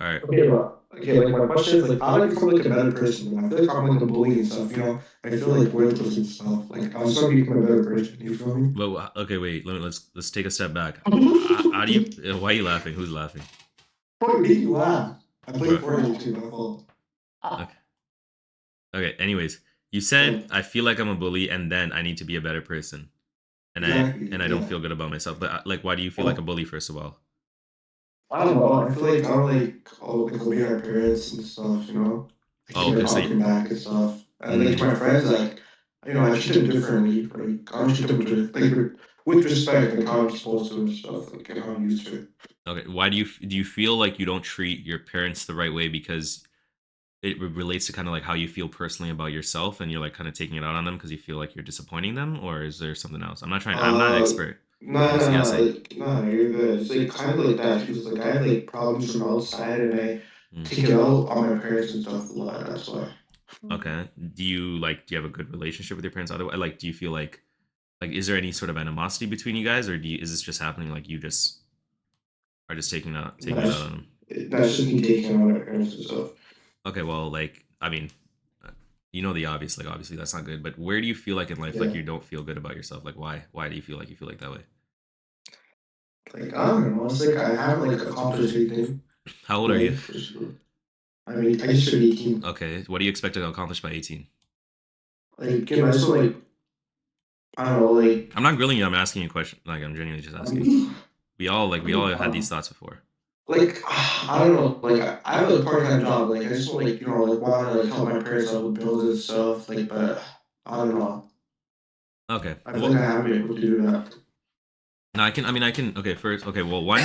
Alright. Okay, bro. Okay, like my question is like, how do I become like a better person? I feel like I'm like a bully and stuff, you know. I feel like worthless and stuff. Like I'm starting to become a better person. You feel me? But okay, wait. Let's take a step back. How do you? Why are you laughing? Who's laughing? What made you laugh? I played Fortnite too. My fault. Okay. Anyways, you said I feel like I'm a bully, and then I need to be a better person, and I don't feel good about myself. But like, why do you feel like a bully? First of all. I don't know. I feel like I don't like obey our parents and stuff. You know. I keep talking back and stuff. And like my friends, like you know, I treat them differently. Like I don't treat them with respect, like how I'm supposed to and stuff. Like how I'm used to it. Okay. Why do you feel like you don't treat your parents the right way? Because it relates to kind of like how you feel personally about yourself, and you're like kind of taking it out on them because you feel like you're disappointing them, or is there something else? I'm not an expert. No, What was no, you gonna no, say? like, no, you're good. It's like kind of like that because like I have like problems from outside and I Mm. take it out on my parents and stuff a lot. That's why. Okay. Do you have a good relationship with your parents? Otherwise, like, do you feel like is there any sort of animosity between you guys, or is this just happening like you just are just taking it out on That's them? that's just me taking out on my parents and stuff. Okay, well, like, I mean, uh, you know the obvious. Like, obviously, that's not good. But where do you feel like in life, like, Yeah. you don't feel good about yourself? Like, why? Why do you feel like that way? Like I don't know. It's like I haven't like accomplished anything How old in are you? life. So, I mean, I just turned 18. Okay, what do you expect to accomplish by 18? Like get myself like I don't know, like I'm not grilling you. I'm asking you a question. Like, I'm genuinely just asking. We all had these thoughts before. like I don't know, like I have a part-time job. Like I just like like want to like help my parents out with bills and stuff. Like, but I don't know. Okay. I feel like I haven't been able to do that. No, I can. I mean, I can. Okay, first. Okay, well, one,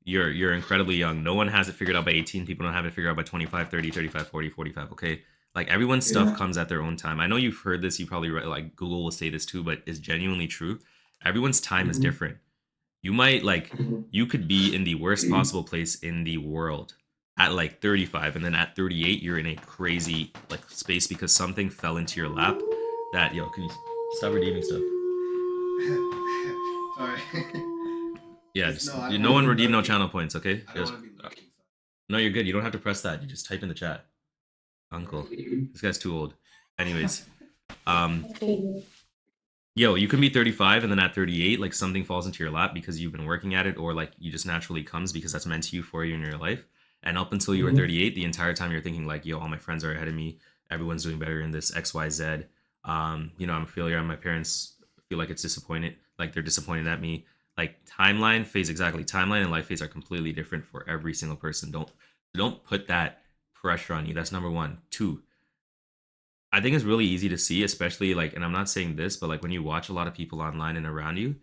you're incredibly young. No one has it figured out by 18. People don't have it figured out by 25, 30, 35, 40, 45. Okay, like everyone's stuff Yeah. comes at their own time. I know you've heard this. You probably read, like Google will say this too, but it's genuinely true. Everyone's time is Mhm. different. You might Mhm. you could be in the worst possible place in the world at like 35, and then at 38 you're in a crazy like space because something fell into your lap that can you stop redeeming stuff? Sorry. Yeah, Just just no, I don't no wanna one be redeem no looking. channel points, okay? I don't Just want to be looking. no, you're good. You don't have to press that. You just type in the chat. Uncle. This guy's too old. Anyways, um That's crazy. you can be 35 and then at 38 like something falls into your lap because you've been working at it, or like you just naturally comes because that's meant to you for you in your life. And up until you were Mhm. 38, the entire time you're thinking like, all my friends are ahead of me, everyone's doing better in this XYZ. I'm a failure and my parents feel like they're disappointed at me. Like timeline phase, exactly, timeline and life phase are completely different for every single person. Don't put that pressure on you. That's number one. Two, I think it's really easy to see, especially like, and I'm not saying this, but like when you watch a lot of people online and around you,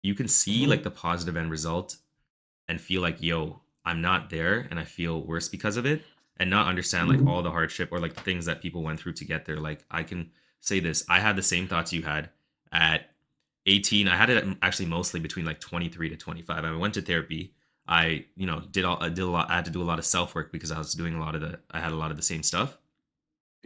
you can see like Mhm. the positive end result and feel like, I'm not there and I feel worse because of it, and not understand like all Mhm. the hardship or like the things that people went through to get there. Like, I can say this, I had the same thoughts you had at 18. I had it actually mostly between like 23 to 25. I went to therapy. I, I did a lot. I had to do a lot of self work because I had a lot of the same stuff,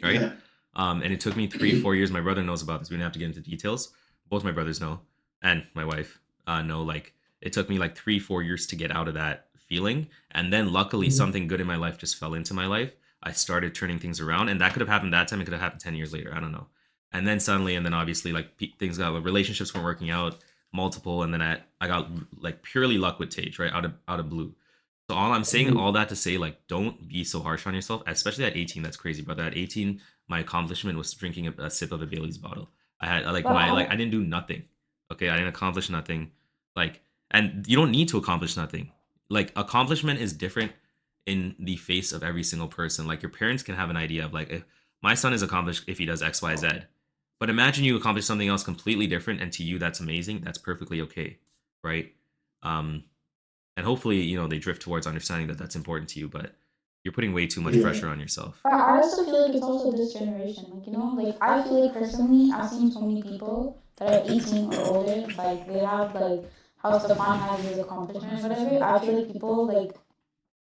right? Yeah. And it took me 3 4 years. My brother knows about this. We didn't have to get into details. Both my brothers know, and my wife know. Like, it took me like 3 4 years to get out of that feeling, and then luckily Mhm. something good in my life just fell into my life. I started turning things around, and that could have happened that time. It could have happened 10 years later. I don't know. And then suddenly, and then obviously, like relationships weren't working out, multiple, and then I got like purely luck with Tage, right, out of blue. So all I'm saying, Mhm. all that to say, like, don't be so harsh on yourself, especially at 18. That's crazy, brother. At 18, my accomplishment was drinking a sip of a Bailey's bottle. I had But I didn't do nothing. Okay, I didn't accomplish nothing. Like, and you don't need to accomplish nothing. Like, accomplishment is different in the face of every single person. Like, your parents can have an idea of like, if my son is accomplished if he does X, Y, Z. But imagine you accomplish something else completely different, and to you that's amazing. That's perfectly okay, right? Um, and hopefully they drift towards understanding that that's important to you, but you're putting way too much Yeah. pressure on yourself. I also feel like it's also this generation. Like, like I feel like personally, I've seen so many people that are 18 or older, like they have like how Stefan has his accomplishment, whatever. I feel like people like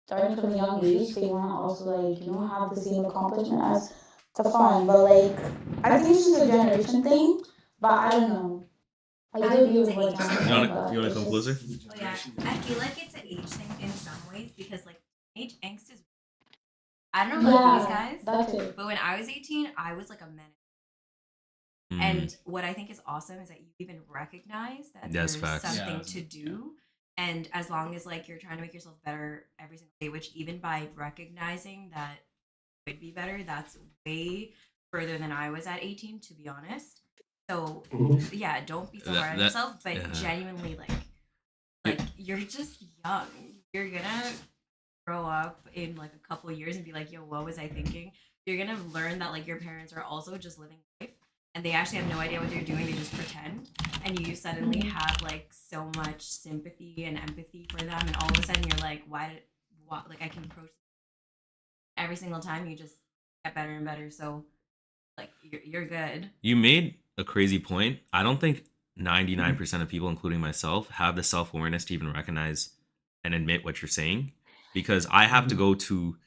starting from a young age, they want to also like, have the same accomplishment as Stefan. But like, I think it's just a generation thing. But I don't know. I do I think agree it's with an what age John thing. said, You but wanna it's come closer? just Oh yeah, I feel like it's an age thing in some ways because like age angst is. I don't know about these yeah, guys, that too. but when I was 18, I was like a menace. Mm, And what I think is awesome is that you even recognize that that's there's facts. something Yeah. to do. And as long as like you're trying to make yourself better every single day, which even by recognizing that could be better, that's way further than I was at 18, to be honest. So Mhm. yeah, don't be so That hard on that yourself, but yeah. genuinely You- like you're just young. You're gonna grow up in like a couple years and be like, yo, what was I thinking? You're gonna learn that like your parents are also just living life and they actually have no idea what they're doing, they just pretend. And you suddenly have like so much sympathy and empathy for them, and all of a sudden you're like, what like I can approach every single time, you just get better and better. So like you're good. You made a crazy point. I don't think 99% of people, including myself, have the self awareness to even recognize and admit what you're saying. Because I have to go to,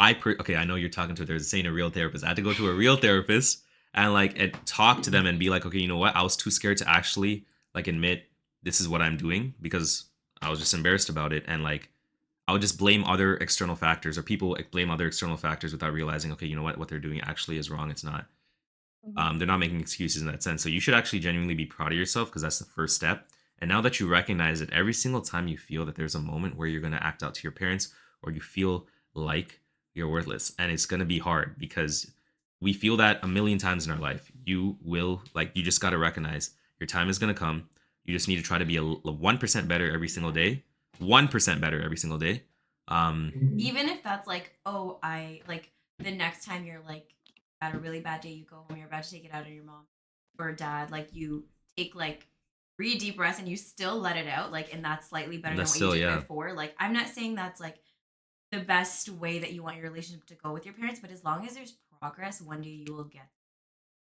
okay, I know you're talking to, there's saying a real therapist. I had to go to a real therapist and like and talk to them and be like, okay, you know what? I was too scared to actually like admit this is what I'm doing because I was just embarrassed about it. And like, I would just blame other external factors, or people blame other external factors without realizing, okay, you know what they're doing actually is wrong. It's not. They're not making excuses in that sense. So you should actually genuinely be proud of yourself because that's the first step. And now that you recognize it, every single time you feel that there's a moment where you're going to act out to your parents or you feel like you're worthless, and it's going to be hard because we feel that a million times in our life. You will, like, you just got to recognize your time is going to come. You just need to try to be a 1% better every single day. 1% better every single day. Even if that's like, oh, I like the next time you're like had a really bad day, you go home, you're about to take it out on your mom or dad, like you take like 3 deep breaths and you still let it out, like, and that's slightly better That's than what still, you did yeah. before. Like, I'm not saying that's like the best way that you want your relationship to go with your parents, but as long as there's progress, one day you will get.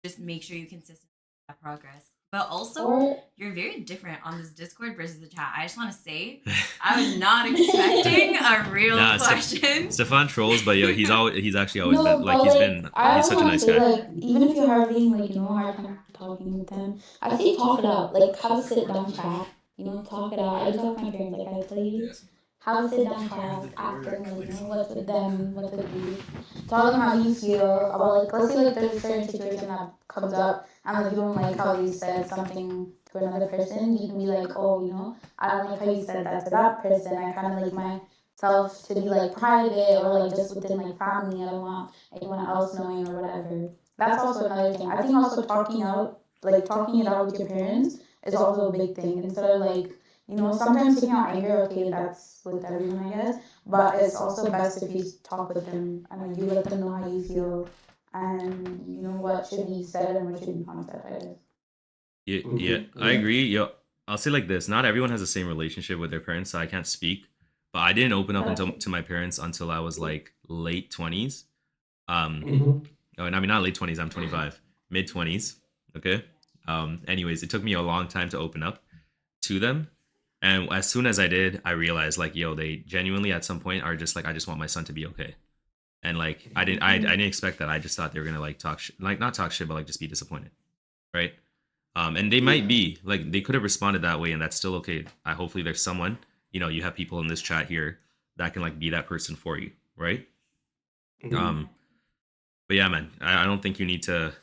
Just make sure you consistently make that progress. But also, Or you're very different on this Discord versus the chat. I just want to say, I was not expecting a real Nah, question. Stefan trolls, but yo, he's actually always no, been like but like I he's also such a want to nice say guy. like even if you're having like a hard time talking with them, I say talk it out. Like have a sit down chat. Talk it out. I talk to my parents. Like I tell you, have a sit down chat. Ask them like what's with them, what's with you. Tell them how you feel about like let's say like there's a certain situation that comes up and like you don't like how you said something to another person. You can be like, oh, I don't like how you said that to that person. I kind of like myself to be like private or like just within like family. I don't want anyone else knowing or whatever. That's also another thing. I think also talking it out with your parents is also a big thing. Instead of like, sometimes taking out anger, okay, that's with everyone, I guess. But it's also best if you talk with them and like you let them know how you feel and what should be said and what should be not said, I guess. Yeah, I agree. Yo, I'll say like this: not everyone has the same relationship with their parents, so I can't speak. But I didn't open up until to my parents until I was like late 20s. Oh, and I mean not late 20s. I'm 25, mid 20s. Okay. Anyways, it took me a long time to open up to them, and as soon as I did, I realized like, yo, they genuinely at some point are just like, I just want my son to be okay. And like, I didn't expect that. I just thought they were gonna like like not talk shit, but like just be disappointed, right? And they might be like they could have responded that way, and that's still okay. I hopefully there's someone, you have people in this chat here that can like be that person for you, right? But yeah, man, I don't think you need to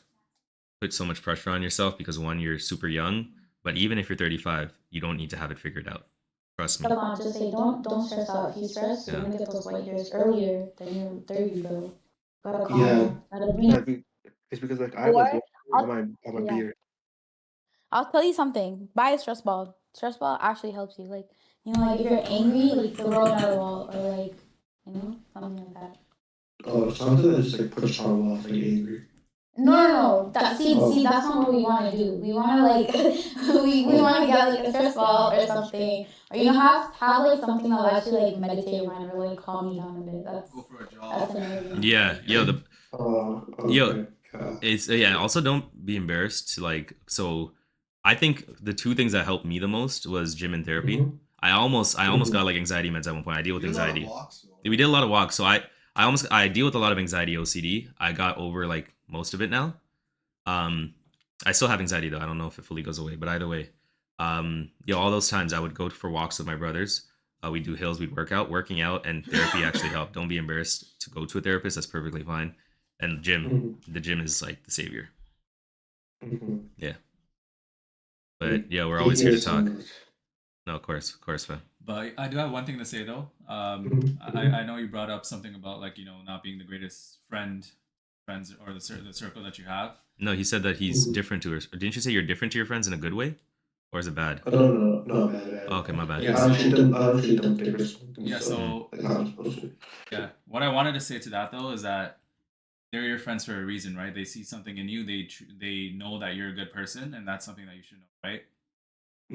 put so much pressure on yourself because one, you're super young, but even if you're 35, you don't need to have it figured out. Trust me. Come on, just say don't stress out. If you stress, you're gonna get those white hairs earlier than you're 30, bro. Gotta calm Yeah, down. Gotta breathe. it's because like I have like Or on I'll, my yeah. beard. I'll tell you something. Buy a stress ball. Stress ball actually helps you. Like, like if you're angry, like throw it at a wall or like, something like that. Oh, sometimes I just like push someone off like angry. No. See, that's not what we want to do. We want to like, we want to get like a stress ball or something, or have like something that'll actually like meditate your mind or like calm you down a bit. Go for a That's jog. another thing. Yeah, Okay. yo, Yeah. it's yeah. Also, don't be embarrassed. Like, so, I think the two things that helped me the most was gym and therapy. I almost got like anxiety meds at one point. I deal with You do a lot of anxiety. walks, though. We did a lot of walks, so I deal with a lot of anxiety OCD. I got over like most of it now. I still have anxiety though. I don't know if it fully goes away, but either way, all those times I would go for walks with my brothers. We'd do hills, we'd working out, and therapy actually helped. Don't be embarrassed to go to a therapist. That's perfectly fine. And the gym is like the savior. Yeah. But yeah, we're always here to talk. No, of course, man. But I do have one thing to say though. I know you brought up something about like not being the greatest friends or the circle that you have. No, he said that he's different to her. Didn't you say you're different to your friends in a good way, or is it bad? No, bad. Oh, okay, my bad. Yeah, I don't treat them different. Yeah, so like how I'm supposed to. yeah, what I wanted to say to that though is that they're your friends for a reason, right? They see something in you. They know that you're a good person, and that's something that you should know, right?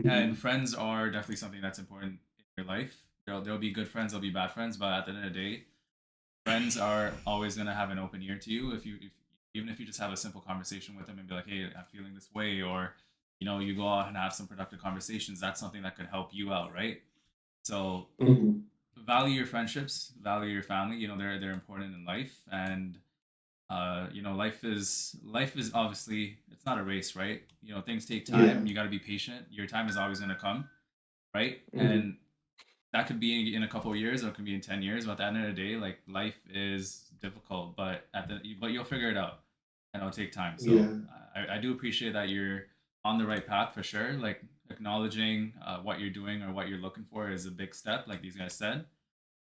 And friends are definitely something that's important in your life. There'll be good friends, there'll be bad friends, but at the end of the day, friends are always gonna have an open ear to you. Even if you just have a simple conversation with them and be like, "Hey, I'm feeling this way," or you go out and have some productive conversations. That's something that could help you out, right? So Mhm. value your friendships, value your family. They're important in life, and life is obviously, it's not a race, right? Things take Yeah. time. You got to be patient. Your time is always going to come, right? Mhm. And that could be in a couple of years, or it could be in 10 years. But at the end of the day, like, life is difficult, but you'll figure it out, and it'll take time. So Yeah. I do appreciate that you're on the right path for sure. Like, acknowledging what you're doing or what you're looking for is a big step, like these guys said,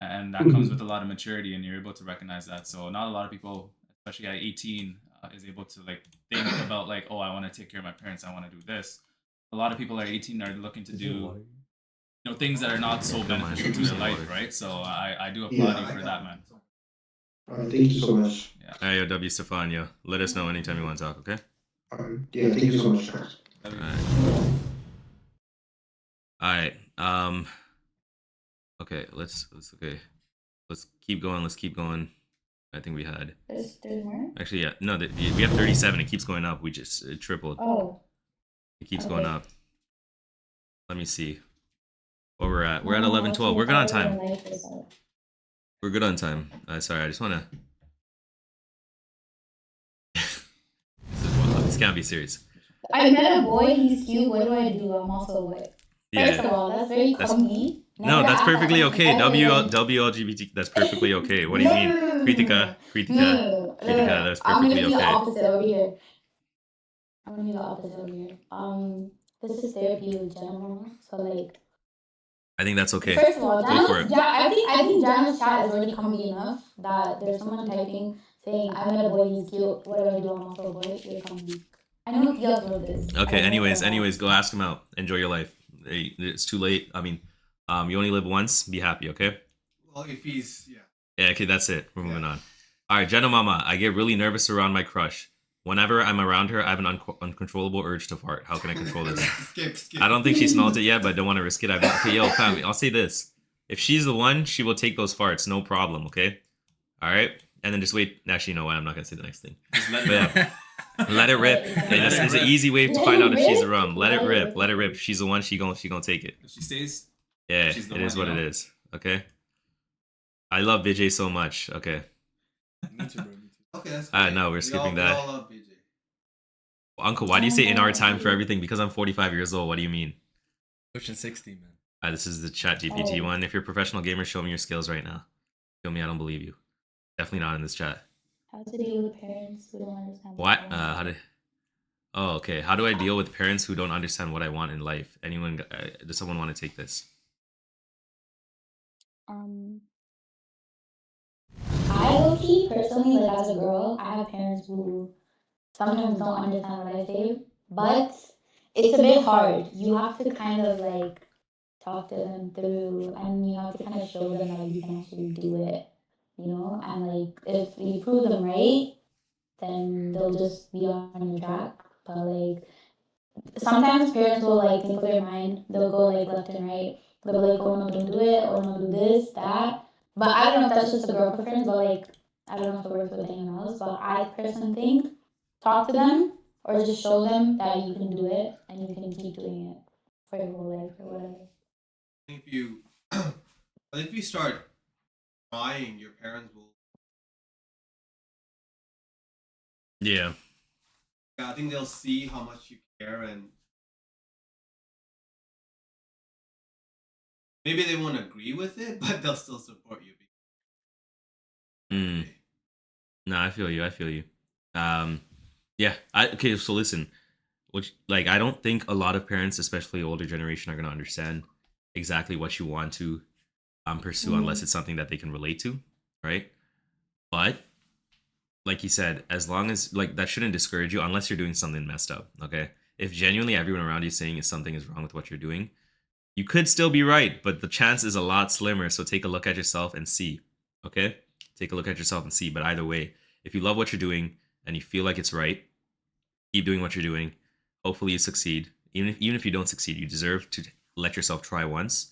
and that comes with Mhm. a lot of maturity, and you're able to recognize that. So not a lot of people, especially at 18, is able to like think about like, oh, I want to take care of my parents, I want to do this. A lot of people at 18 are looking to do things that are not so Don't mind. beneficial to Just their some life, water. right? So I do applaud Yeah. you for that, man. Thank you so much. Yeah. Hey, yo, W Stefania. Let us know anytime you want to talk, okay? Yeah, thank you so much, guys. Alright. Alright. Okay, let's keep going. Let's keep going. I think we had There's more? actually, yeah, no, we have 37. It keeps going up. It tripled. Oh. It keeps Okay. going up. Let me see where we're at. We're at No, 11:12. We're good on actually, time. life is out. We're good on time. Sorry, I just want to. This can't be serious. I met a boy, he's cute. What do I do? I'm also white. First of Yeah. all, that's very That's- comedy. No, Never that's asked that perfectly question okay. ever. WLGBT. That's perfectly okay. What do you mean, Kritika? Kritika. No. Kritika, that's I'm gonna perfectly be the okay. opposite over here. I'm gonna be the opposite over here. This is therapy with Jenna. So like, I think that's okay. first of all, Go for it. I think Jenna's chat is already comedy enough that there's someone typing saying, "I met a boy, he's cute. What do I do? I'm also a boy." You're comedy. I know Theo wrote this. Okay. I know Anyways, for a fact. go ask him out. Enjoy your life. Hey, it's too late. I mean, you only live once. Be happy. Okay. Well, if he's yeah. Yeah. Okay. That's it. We're moving on. All right, Jenna Mama. I get really nervous around my crush. Whenever I'm around her, I have an uncontrollable urge to fart. How can I control this? skip. I don't think she smelled it yet, but I don't want to risk it. Okay, yo, fam, I'll say this. If she's the one, she will take those farts, no problem, okay? All right? And then just wait. Actually, you know what? I'm not going to say the next thing. Just let But yeah, let it rip. Hey, it's an easy way to find out if she's around. Let it rip. Let it rip. If she's the one, she gonna take it. If she stays, Yeah, she's the it is one, what you it know? is. Okay? I love Vijay so much. Okay. Me too, bro. Me too. Okay, that's No, we're skipping that. We all love BJ. Uncle, why do you say in our time for everything? Because I'm 45 years old. What do you mean? Pushing 60, man. This is the chat GPT Oh. one. If you're a professional gamer, show me your skills right now. Feel me? I don't believe you. Definitely not in this chat. How to deal with parents who don't understand What? I want. How do? Oh, okay. How do I deal with parents who don't understand what I want in life? Anyone? Does someone want to take this? I low key personally, like as a girl, I have parents who sometimes don't understand what I say, but it's a bit hard. You have to kind of like talk to them through, and you have to kind of show them that you can actually do it, you know. And like if you prove them right, then they'll just be on your track. But like sometimes parents will like think of their mind. They'll go like left and right. They'll be like, oh no, don't do it, or no, do this, that. But I don't know if that's just a girl preference, but like I don't know if it works with anyone else. But I personally think talk to them or just show them that you can do it and you can keep doing it for your whole life or whatever. I think if you, I think if you start trying, your parents will. Yeah. I think they'll see how much you care, and maybe they won't agree with it, but they'll still support you. Mm. No, I feel you. I feel you. Yeah. Okay. So listen, which like I don't think a lot of parents, especially older generation, are gonna understand exactly what you want to pursue unless it's something that they can relate to, right? But like you said, as long as like that shouldn't discourage you unless you're doing something messed up. Okay. If genuinely everyone around you is saying something is wrong with what you're doing, you could still be right, but the chance is a lot slimmer. So take a look at yourself and see. Okay? Take a look at yourself and see. But either way, if you love what you're doing and you feel like it's right, keep doing what you're doing. Hopefully you succeed. Even if you don't succeed, you deserve to let yourself try once.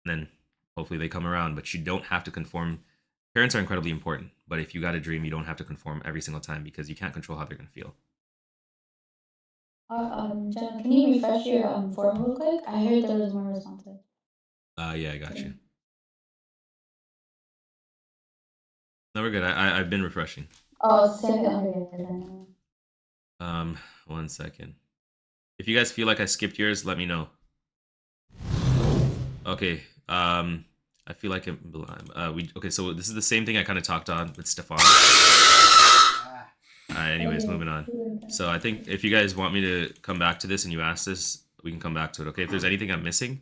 And then hopefully they come around. But you don't have to conform. Parents are incredibly important. But if you got a dream, you don't have to conform every single time because you can't control how they're going to feel. Jenna, can you refresh your form real quick? I heard there was more responses. Yeah, I got you. No, we're good. I've been refreshing. Oh, it's the same thing. Okay. 1 second. If you guys feel like I skipped yours, let me know. Okay. I feel like okay. So this is the same thing I kind of talked on with Stefan. Anyways, moving on. So I think if you guys want me to come back to this and you ask this, we can come back to it. Okay. If there's anything I'm missing,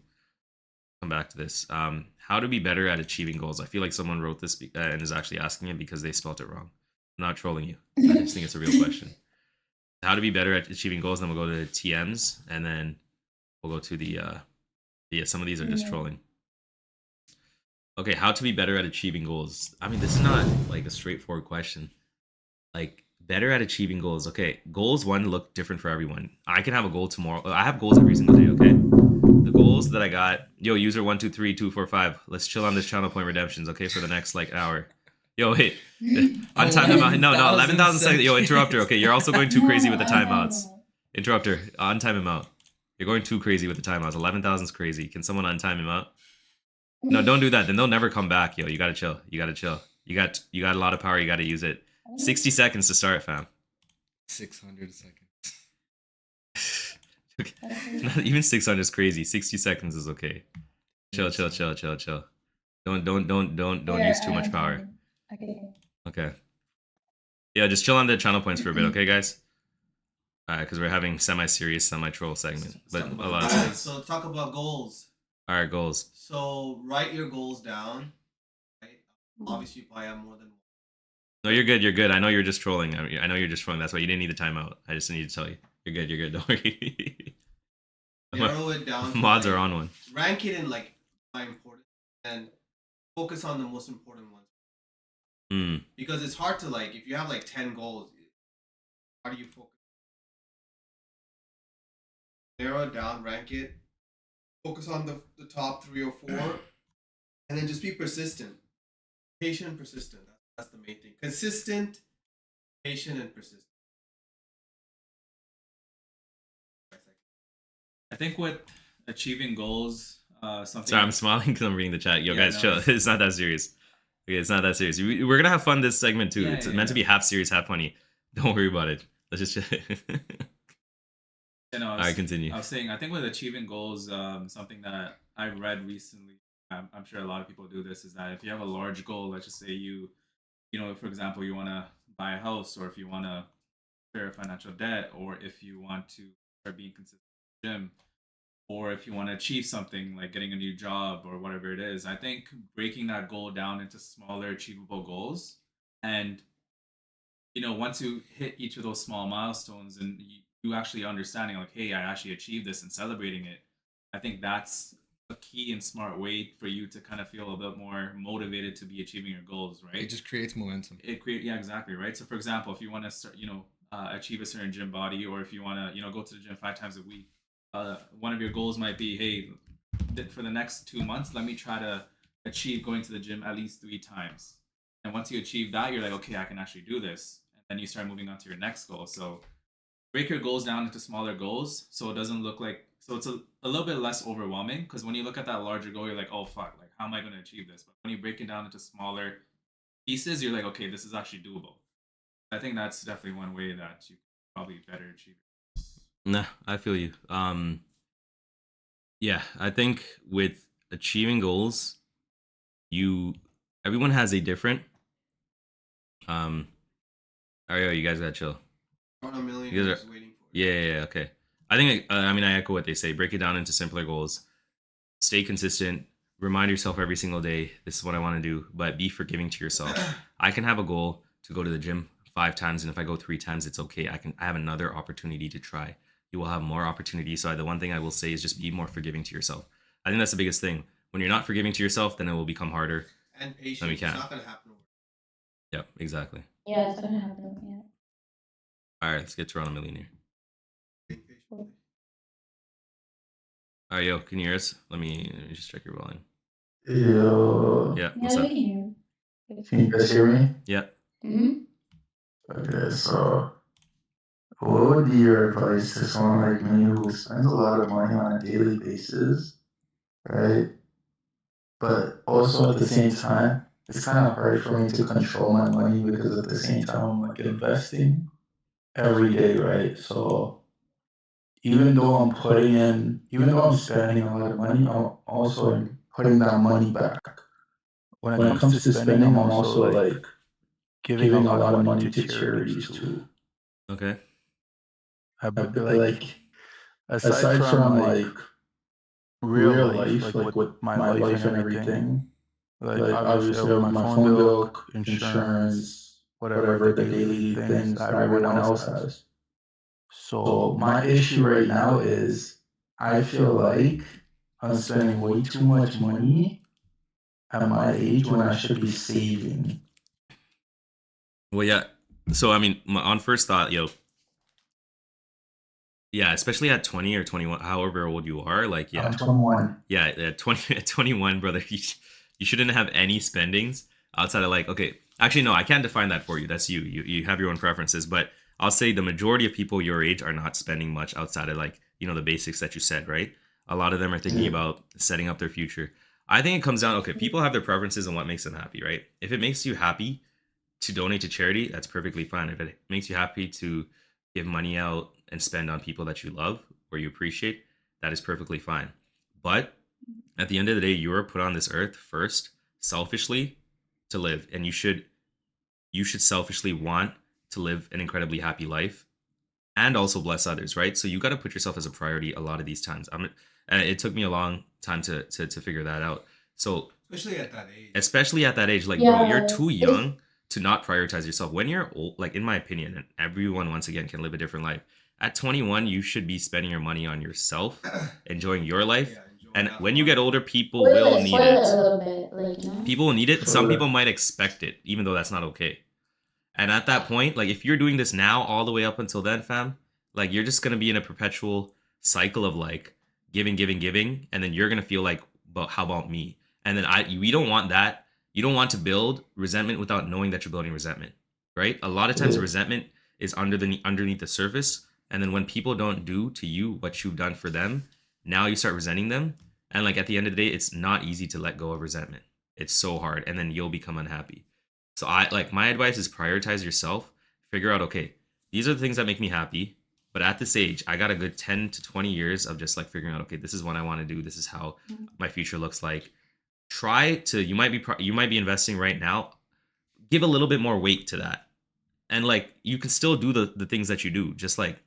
come back to this. How to be better at achieving goals. I feel like someone wrote this and is actually asking it because they spelled it wrong. I'm not trolling you. I just think it's a real question. How to be better at achieving goals. Then we'll go to TMs, and then we'll go to the some of these are just trolling. Okay, how to be better at achieving goals. I mean, this is not like a straightforward question. Like, better at achieving goals. Okay, goals one look different for everyone. I can have a goal tomorrow. I have goals every single day. Okay, the goals that I got. Yo, user 123245. Let's chill on this channel point redemptions. Okay, for the next like hour. Yo, wait. On timeout. No, 11,000 seconds. Yo, interrupter. Okay, you're also going too crazy with the timeouts. Interrupter, untime him out. You're going too crazy with the timeouts. 11,000 is crazy. Can someone untime him out? No, don't do that. Then they'll never come back. Yo, you gotta chill. You gotta chill. You got a lot of power. You gotta use it. 60 seconds to start, fam. 600 seconds. Okay. Not even 600 is crazy. 60 seconds is okay. Chill. Don't use too much power. Okay. Yeah, just chill on the channel points for a bit, okay, guys? Because we're having semi-serious, semi-troll segment, but a lot of sense. So talk about goals. All right, goals. So write your goals down. Right? Obviously, you probably have more than one. No, you're good. You're good. I know you're just trolling. I know you're just trolling. That's why you didn't need the timeout. I just need to tell you. You're good. You're good. Don't worry. Narrow it down. Mods are on one. Rank it in like my importance and focus on the most important ones. Because it's hard to like if you have like 10 goals, how do you focus? Narrow it down, rank it, focus on the top 3 or 4, and then just be persistent. Patient and persistent. That's the main thing. Consistent, patient, and persistent. I think with achieving goals, something. Sorry, I'm smiling because I'm reading the chat. Yo, Yeah, guys, no, chill. It's not that serious. Okay, it's not that serious. We're gonna have fun this segment too. Yeah, It's yeah, meant to yeah. be half serious, half funny. Don't worry about it. Let's just chill. You know, All right, continue. I was saying, I think with achieving goals, something that I read recently, I'm sure a lot of people do this, is that if you have a large goal, let's just say you know, for example, you want to buy a house, or if you want to clear financial debt, or if you want to start being consistent in the gym, or if you want to achieve something like getting a new job or whatever it is, I think breaking that goal down into smaller achievable goals, and you know, once you hit each of those small milestones and you actually understanding like, hey, I actually achieved this and celebrating it, I think that's a key and smart way for you to kind of feel a bit more motivated to be achieving your goals, right? It just creates momentum. Yeah, exactly, right? So for example, if you want to start, you know, achieve a certain gym body, or if you want to, you know, go to the gym 5 times a week, one of your goals might be, hey, for the next 2 months, let me try to achieve going to the gym at least 3 times. And once you achieve that, you're like, okay, I can actually do this. And then you start moving on to your next goal. So break your goals down into smaller goals so it doesn't look like, so it's a little bit less overwhelming, because when you look at that larger goal, you're like, oh fuck, like how am I going to achieve this? But when you break it down into smaller pieces, you're like, okay, this is actually doable. I think that's definitely one way that you can probably better achieve it. Nah, I feel you. Yeah, I think with achieving goals, everyone has a different. Alright, you guys gotta chill. On a million You guys is are, waiting for yeah, okay. I think I echo what they say. Break it down into simpler goals. Stay consistent. Remind yourself every single day, this is what I want to do, but be forgiving to yourself. I can have a goal to go to the gym 5 times, and if I go 3 times, it's okay. I have another opportunity to try. You will have more opportunities. So the one thing I will say is just be more forgiving to yourself. I think that's the biggest thing. When you're not forgiving to yourself, then it will become harder. And patience. It's not going to happen. Yep, exactly. Yeah, it's gonna happen. Yeah. All right, let's get Toronto Millionaire. All right, yo, can you hear us? Let me just check your volume. Yo. Yeah, what's Yeah, up? we can hear you. Can you guys hear me? Yeah. Mm-hmm. Okay, so what would be your advice to someone like me who spends a lot of money on a daily basis, right? But also at the same time, it's kind of hard for me to control my money because at the same time I'm like investing every day, right? So even though I'm spending a lot of money, I'm also putting that money back. When it comes to spending, I'm also like giving a lot of money to charities too. Okay. But like aside from like real life, like with my life and everything, like obviously I have my phone bill, insurance, whatever the daily things that everyone else has. So my issue right now is I feel like I'm spending way too much money at my age when I should be saving. Well, yeah. So I mean, on first thought, yo, yeah, especially at 20 or 21, however old you are, like, yeah, I'm 21. yeah, at 20, at 21, brother, you shouldn't have any spendings outside of like, okay, actually, no, I can't define that for you. That's you. You have your own preferences, but I'll say the majority of people your age are not spending much outside of like, the basics that you said, right? A lot of them are thinking about setting up their future. I think it comes down, okay, people have their preferences and what makes them happy, right? If it makes you happy to donate to charity, that's perfectly fine. If it makes you happy to give money out and spend on people that you love or you appreciate, that is perfectly fine. But at the end of the day, you are put on this earth first, selfishly, to live, and you should selfishly want to live an incredibly happy life and also bless others, right? So you got to put yourself as a priority a lot of these times. And it took me a long time to figure that out. So Especially at that age. especially at that age, like, bro, you're Yeah, too it's young to not prioritize yourself. When you're old, like, in my opinion, and everyone once again can live a different life. At 21, you should be spending your money on yourself, enjoying your life. Yeah, enjoy And that when you fun. get older, people will need spoil it a it. little bit, like, you know? People will need it. Some For people might expect it, even though that's not okay. And at that point, like, if you're doing this now all the way up until then, fam, like, you're just gonna be in a perpetual cycle of like giving, giving, giving, and then you're gonna feel like, but how about me? And then we don't want that. You don't want to build resentment without knowing that you're building resentment, right? A lot of times, yeah. resentment is underneath the surface, and then when people don't do to you what you've done for them, now you start resenting them. And like, at the end of the day, it's not easy to let go of resentment. It's so hard, and then you'll become unhappy. So I like, my advice is prioritize yourself. Figure out, okay, these are the things that make me happy. But at this age, I got a good 10 to 20 years of just like figuring out, okay, this is what I want to do. This is how my future looks like. Try to, you might be investing right now. Give a little bit more weight to that. And like, you can still do the things that you do. Just like,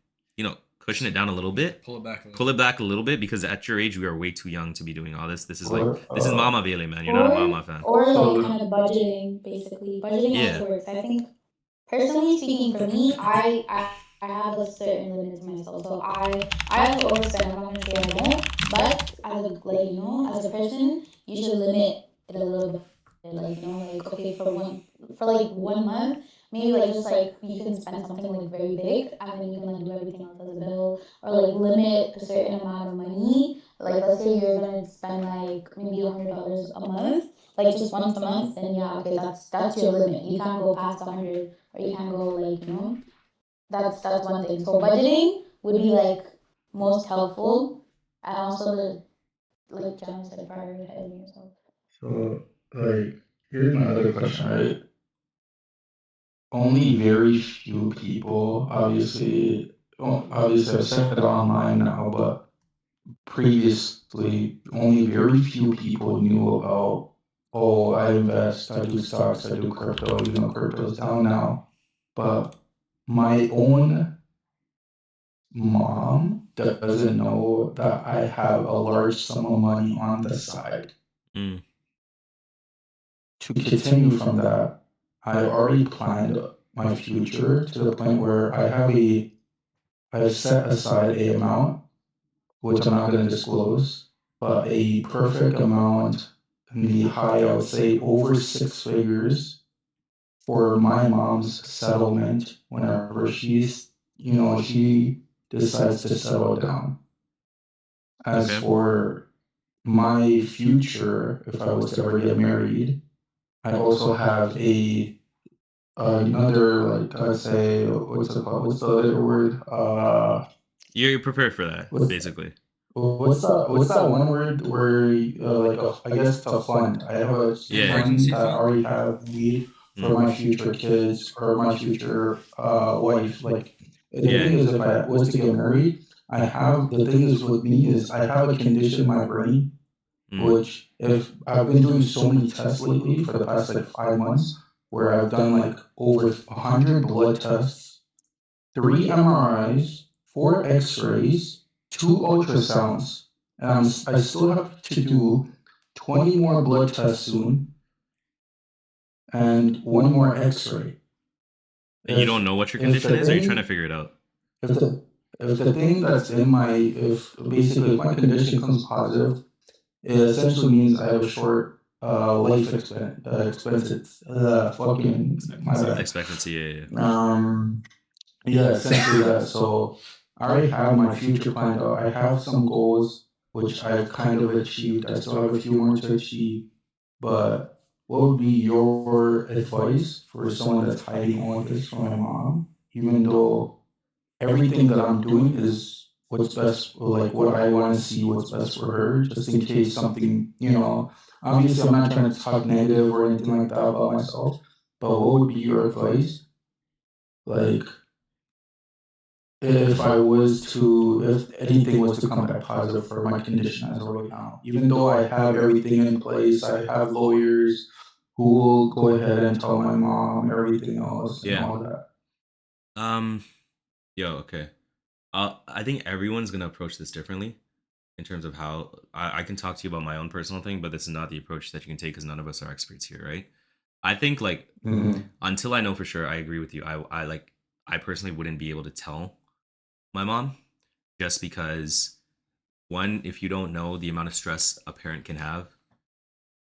cushion it down a little bit. Pull it back a little. Pull it back a little bit, because at your age, we are way too young to be doing all this. This is like, Or this is Mama Vele, man. You're not a Mama fan. Or So- like kind of budgeting, basically. Budgeting Yeah. actually works. I think, personally speaking, for me, I have a certain limit to myself. So I like to overspend. I'm not gonna say I don't, but as a person, you should limit it a little bit. Like, like, okay, for like 1 month, maybe like just like you can spend something like very big, and then you can like do everything else as a bill, or like limit a certain amount of money. Like, let's say you're gonna spend like maybe $100 a month, like just once a month, then yeah, okay, that's your limit. You can't go past 100, or you can't go like, that's one thing. So budgeting would be like most helpful, and also like John said, prioritizing yourself. So, like, here's my other question, right? Only very few people, obviously, I've said it online now, but previously, only very few people knew about, oh, I invest, I do stocks, I do crypto, even though crypto is down now. But my own mom doesn't know that I have a large sum of money on the side. Mm. To continue from that, I already planned my future to the point where I've set aside a amount, which I'm not going to disclose, but a perfect amount in the high, I would say over 6 figures for my mom's settlement whenever she decides to settle down. As Okay. for my future, if I was to ever get married, I also have a another, like, let's say, what's it called? What's the other word? You're prepared for that, What's basically. what's that one word where like I guess it's a fund. I have a Yeah. fund Emergency that I fund? already have made for my future kids or my future wife. Like the Yeah. thing is, if I was to get married, the thing is with me is I have a condition in my brain, which if I've been doing so many tests lately for the past like 5 months, where I've done like over 100 blood tests, 3 MRIs, 4 X-rays, 2 ultrasounds, and I still have to do 20 more blood tests soon, and 1 more X-ray. And you don't know what your condition is, or you're trying to figure it out? If the thing that's in my if basically if my condition comes positive, it essentially means I have a short life expectancy. Fucking my bad. Expectancy, yeah. Yeah, essentially that. So I already have my future planned out. I have some goals which I've kind of achieved. I still have a few more to achieve. But what would be your advice for someone that's hiding all this from my mom, even though everything that I'm doing is what's best, like what I want to see, what's best for her, just in case something, obviously I'm not trying to talk negative or anything like that about myself, but what would be your advice? Like, if anything was to come back positive for my condition as of right now, even though I have everything in place, I have lawyers who will go ahead and tell my mom everything else and Yeah. all that. Okay. I think everyone's gonna approach this differently in terms of how I can talk to you about my own personal thing, but this is not the approach that you can take because none of us are experts here, right? I think like until I know for sure, I agree with you. I personally wouldn't be able to tell my mom just because one, if you don't know the amount of stress a parent can have,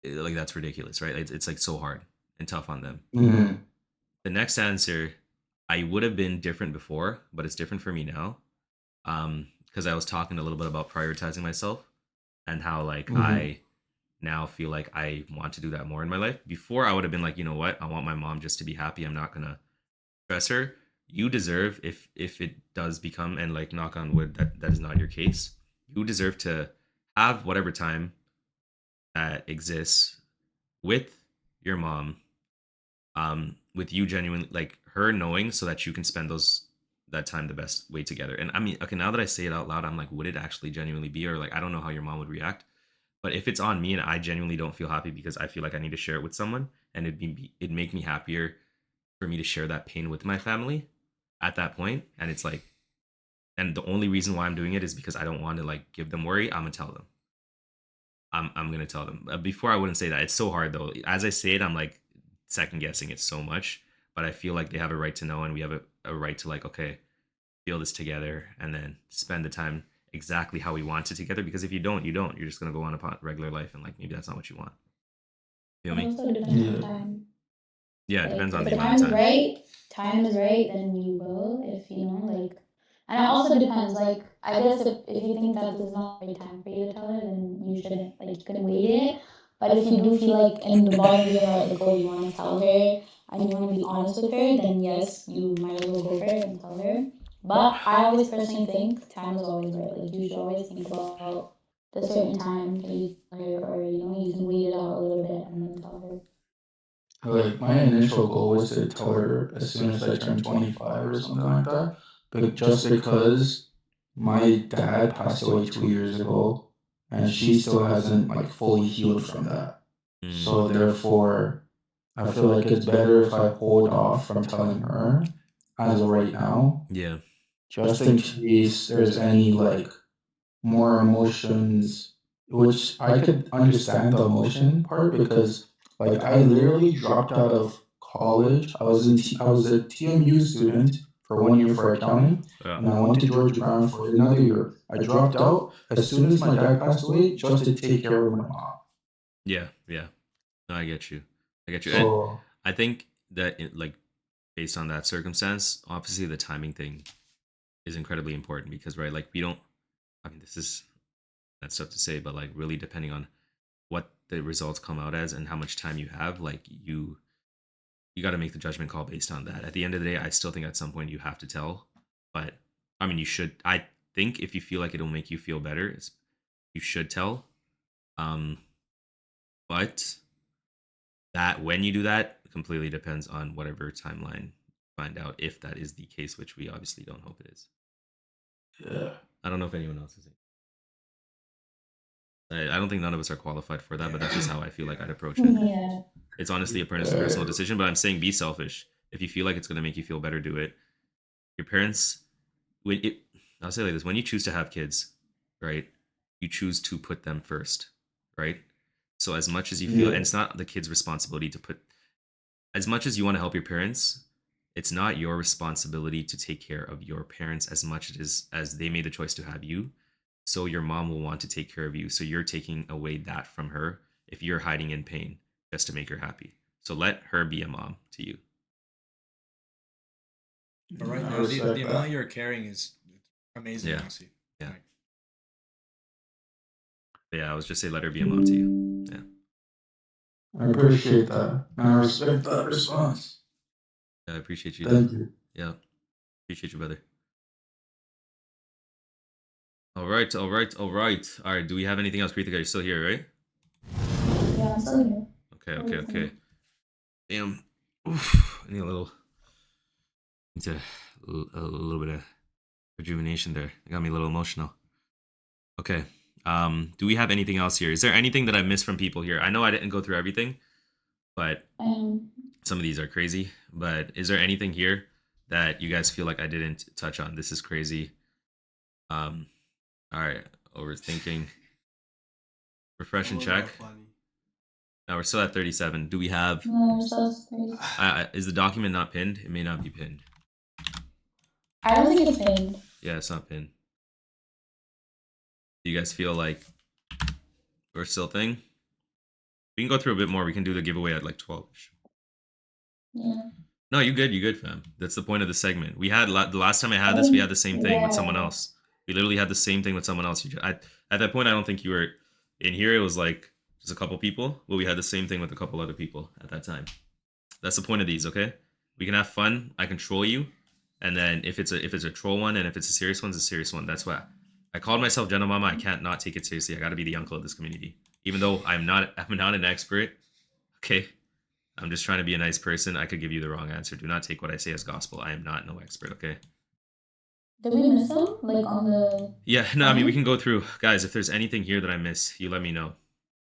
like that's ridiculous, right? It's like so hard and tough on them. The next answer, I would have been different before, but it's different for me now. Because I was talking a little bit about prioritizing myself and how like I now feel like I want to do that more in my life. Before I would have been like, you know what? I want my mom just to be happy. I'm not gonna stress her. You deserve, if it does become, and like knock on wood that is not your case, you deserve to have whatever time that exists with your mom, with you genuinely like her knowing so that you can spend that time the best way together. And I mean, okay, now that I say it out loud, I'm like, would it actually genuinely be, or like I don't know how your mom would react. But if it's on me and I genuinely don't feel happy because I feel like I need to share it with someone, and it'd make me happier for me to share that pain with my family at that point, and it's like, and the only reason why I'm doing it is because I don't want to like give them worry. I'm gonna tell them. I'm gonna tell them. Before I wouldn't say that. It's so hard though. As I say it, I'm like second guessing it so much. But I feel like they have a right to know, and we have a right to like, okay, feel this together, and then spend the time exactly how we want it together. Because if you don't, you don't. You're just gonna go on a regular life, and like maybe that's not what you want. Feel It me? also depends on time. Yeah, it Like, depends on if the the amount time of is time. right, time is right, then you will. If like, and it also depends. Like, I guess if you think that this is not the right time for you to tell her, then you shouldn't. Like, you can wait it. But if you do feel like in the bottom of your heart, like, oh, you want to tell her and you want to be honest with her, then yes, you might as well go for it and tell her. But I always personally think time is always right. Like, you should always think about the certain time that you tell her, or you can wait it out a little bit and then tell her. Like my initial goal was to tell her as soon as I turned 25 or something like that. But just because my dad passed away 2 years ago, and she still hasn't like fully healed from that. So therefore, I feel like it's better if I hold off from telling her as of right now, Yeah. just in case there's any like more emotions, which I could understand the emotion part because like I literally dropped out of college. I was a TMU student for 1 year for accounting, Yeah. and I went to Georgia Brown for another year. I dropped out as soon as my dad passed away just to take care of my mom. Yeah. No, I get you. And So I think that like based on that circumstance, obviously the timing thing is incredibly important because right, like we don't. I mean, that's tough to say, but like really depending on what the results come out as and how much time you have, like you you got to make the judgment call based on that. At the end of the day, I still think at some point you have to tell, but I mean, you should. I think if you feel like it'll make you feel better, you should tell. But that when you do that completely depends on whatever timeline you find out, if that is the case, which we obviously don't hope it is. Yeah. I don't know if anyone else is. I don't think none of us are qualified for that, but that's just how I feel like I'd approach it. Yeah. It's honestly a personal decision, but I'm saying be selfish. If you feel like it's going to make you feel better, do it. Your parents, I'll say like this: when you choose to have kids, right, you choose to put them first, right? So as much as you feel, and it's not the kid's responsibility to put, as much as you want to help your parents, it's not your responsibility to take care of your parents as much as they made the choice to have you. So your mom will want to take care of you. So you're taking away that from her if you're hiding in pain just to make her happy. So let her be a mom to you. But right I now, respect the that. amount you're carrying is amazing. Yeah. Honestly. Yeah. Like, But yeah, I was just say let her be a mom to you. Yeah. I appreciate that. I respect that response. Yeah, I appreciate you. Thank you. Yeah. Appreciate you, brother. All right. All right. Do we have anything else, Kritika? You're still here, right? Yeah, I'm still here. Okay. Damn. Oof. I need a little bit of rejuvenation there. It got me a little emotional. Okay. Do we have anything else here? Is there anything that I missed from people here? I know I didn't go through everything, but some of these are crazy. But is there anything here that you guys feel like I didn't touch on? This is crazy. All right. Overthinking. Refresh and check. Now we're still at 37. Do we have? No, so crazy. Is the document not pinned? It may not be pinned. I don't think it's pinned. Yeah, it's not pinned. Do you guys feel like we're still thing? We can go through a bit more. We can do the giveaway at like 12. Yeah. No, you good, fam. That's the point of the segment. We had the last time I had this, we had the same thing with someone else. We literally had the same thing with someone else. At that point, I don't think you were in here. It was like just a couple people. Well, we had the same thing with a couple other people at that time. That's the point of these, okay? We can have fun. I control you, and then if it's a troll one and if it's a serious one, it's a serious one. That's why I called myself Jenna Mama. I can't not take it seriously. I got to be the uncle of this community, even though I'm not an expert. Okay, I'm just trying to be a nice person. I could give you the wrong answer. Do not take what I say as gospel. I am not no expert. Okay. Did we miss them? Like on the. Yeah, no, I mean, we can go through. Guys, if there's anything here that I miss, you let me know.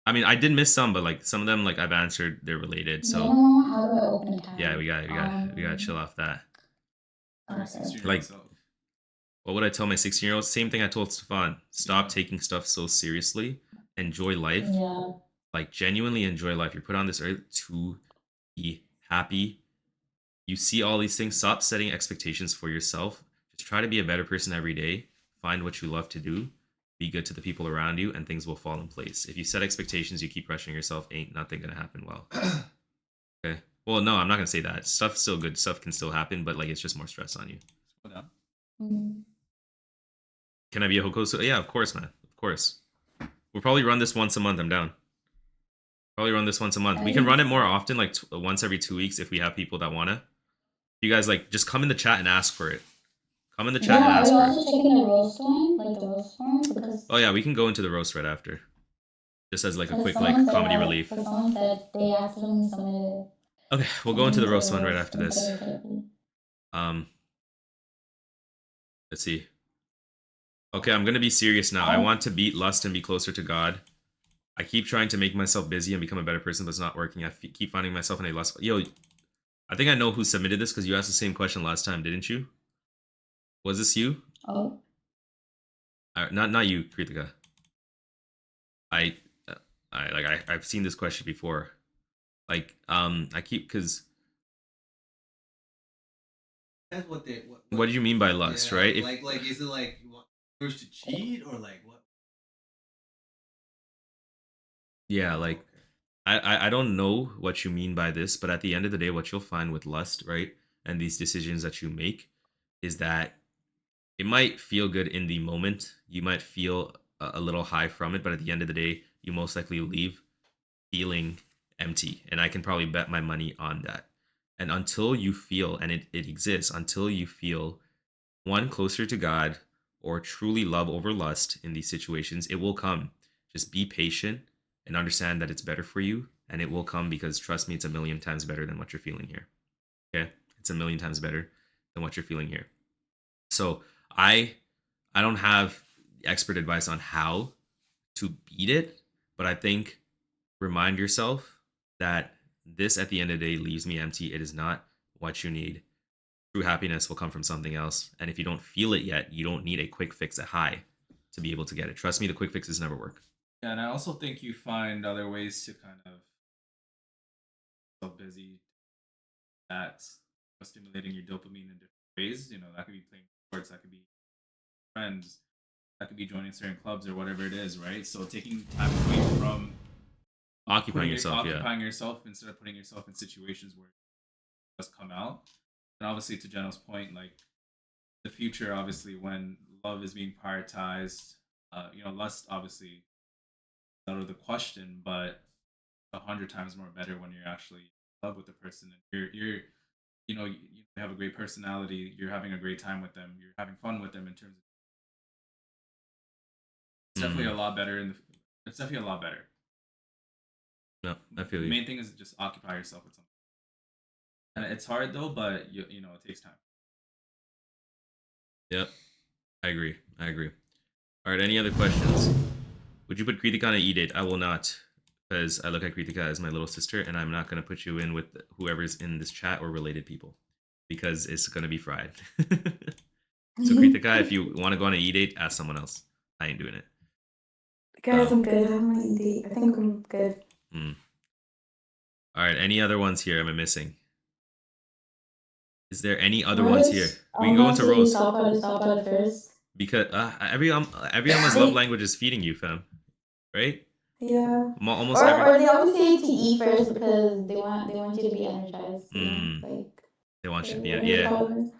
I mean, I did miss some, but like some of them, like I've answered, they're related. So How do I open tab? yeah, we gotta chill off that. Okay. Like, what would I tell my 16-year-old? Same thing I told Stefan. Stop taking stuff so seriously. Enjoy life. Yeah. Like, genuinely enjoy life. You're put on this earth to be happy. You see all these things. Stop setting expectations for yourself. Just try to be a better person every day. Find what you love to do. Be good to the people around you, and things will fall in place. If you set expectations, you keep rushing yourself, ain't nothing gonna happen well. Okay. Well, no, I'm not gonna say that. Stuff's still good. Stuff can still happen, but like it's just more stress on you. Mm-hmm. Can I be a Hokosu? Yeah, of course, man. Of course. We'll probably run this once a month. I'm down. Probably run this once a month. We can run it more often, like once every 2 weeks if we have people that wanna. You guys like just come in the chat and ask for it. Come in the chat and ask are for you also checking the roast one? Like the roast one? Because Oh yeah, we can go into the roast right after. Just as like a quick someone said comedy that- relief. Someone said they accidentally submitted. Okay, we'll go into the roast one right after this. Okay. Let's see. Okay, I'm gonna be serious now. I want to beat lust and be closer to God. I keep trying to make myself busy and become a better person, but it's not working. I keep finding myself in a lust. Yo, I think I know who submitted this because you asked the same question last time, didn't you? Was this you? Oh. Not you, Kritika. I've seen this question before. Like, I keep because. That's what they. What do you mean by lust, right? If, like, is it like you want yours to cheat or like what? yeah, like, I don't know what you mean by this, but at the end of the day, what you'll find with lust, right, and these decisions that you make, is that it might feel good in the moment. You might feel a little high from it, but at the end of the day, you most likely leave feeling empty. And I can probably bet my money on that. And until you feel, and it exists, until you feel one, closer to God, or truly love over lust in these situations, it will come. Just be patient and understand that it's better for you, and it will come, because trust me, it's a million times better than what you're feeling here. Okay? It's a million times better than what you're feeling here. So I don't have expert advice on how to beat it, but I think remind yourself that this at the end of the day leaves me empty. It is not what you need. True happiness will come from something else. And if you don't feel it yet, you don't need a quick fix at high to be able to get it. Trust me, the quick fixes never work. Yeah, and I also think you find other ways to kind of so busy that's stimulating your dopamine in different ways. You know, that could be playing sports, that could be friends, that could be joining certain clubs or whatever it is, right? So taking time away from Occupying yourself instead of putting yourself in situations where it does come out. And obviously, to Geno's point, like the future, obviously, when love is being prioritized, lust obviously is out of the question, but 100 times more better when you're actually in love with the person and you're you have a great personality, you're having a great time with them, you're having fun with them. In terms of, it's definitely a lot better it's definitely a lot better. No, I feel The you. main thing is just occupy yourself with something. And it's hard though, but you know, it takes time. Yep. I agree. All right, any other questions? Would you put Kritika on an E-date? I will not, because I look at Kritika as my little sister, and I'm not going to put you in with whoever's in this chat or related people, because it's going to be fried. So Kritika, if you want to go on an E-date, ask someone else. I ain't doing it. Guys, I'm good. I'm on E-date. I think I'm good. All right, any other ones here am I missing? Is there any other ones here? We can go into roast. Stop out first. Because every almost love language is feeding you, fam. Right? Yeah. Almost or they always say to eat first because they want you to be energized. Like they want you to be yeah.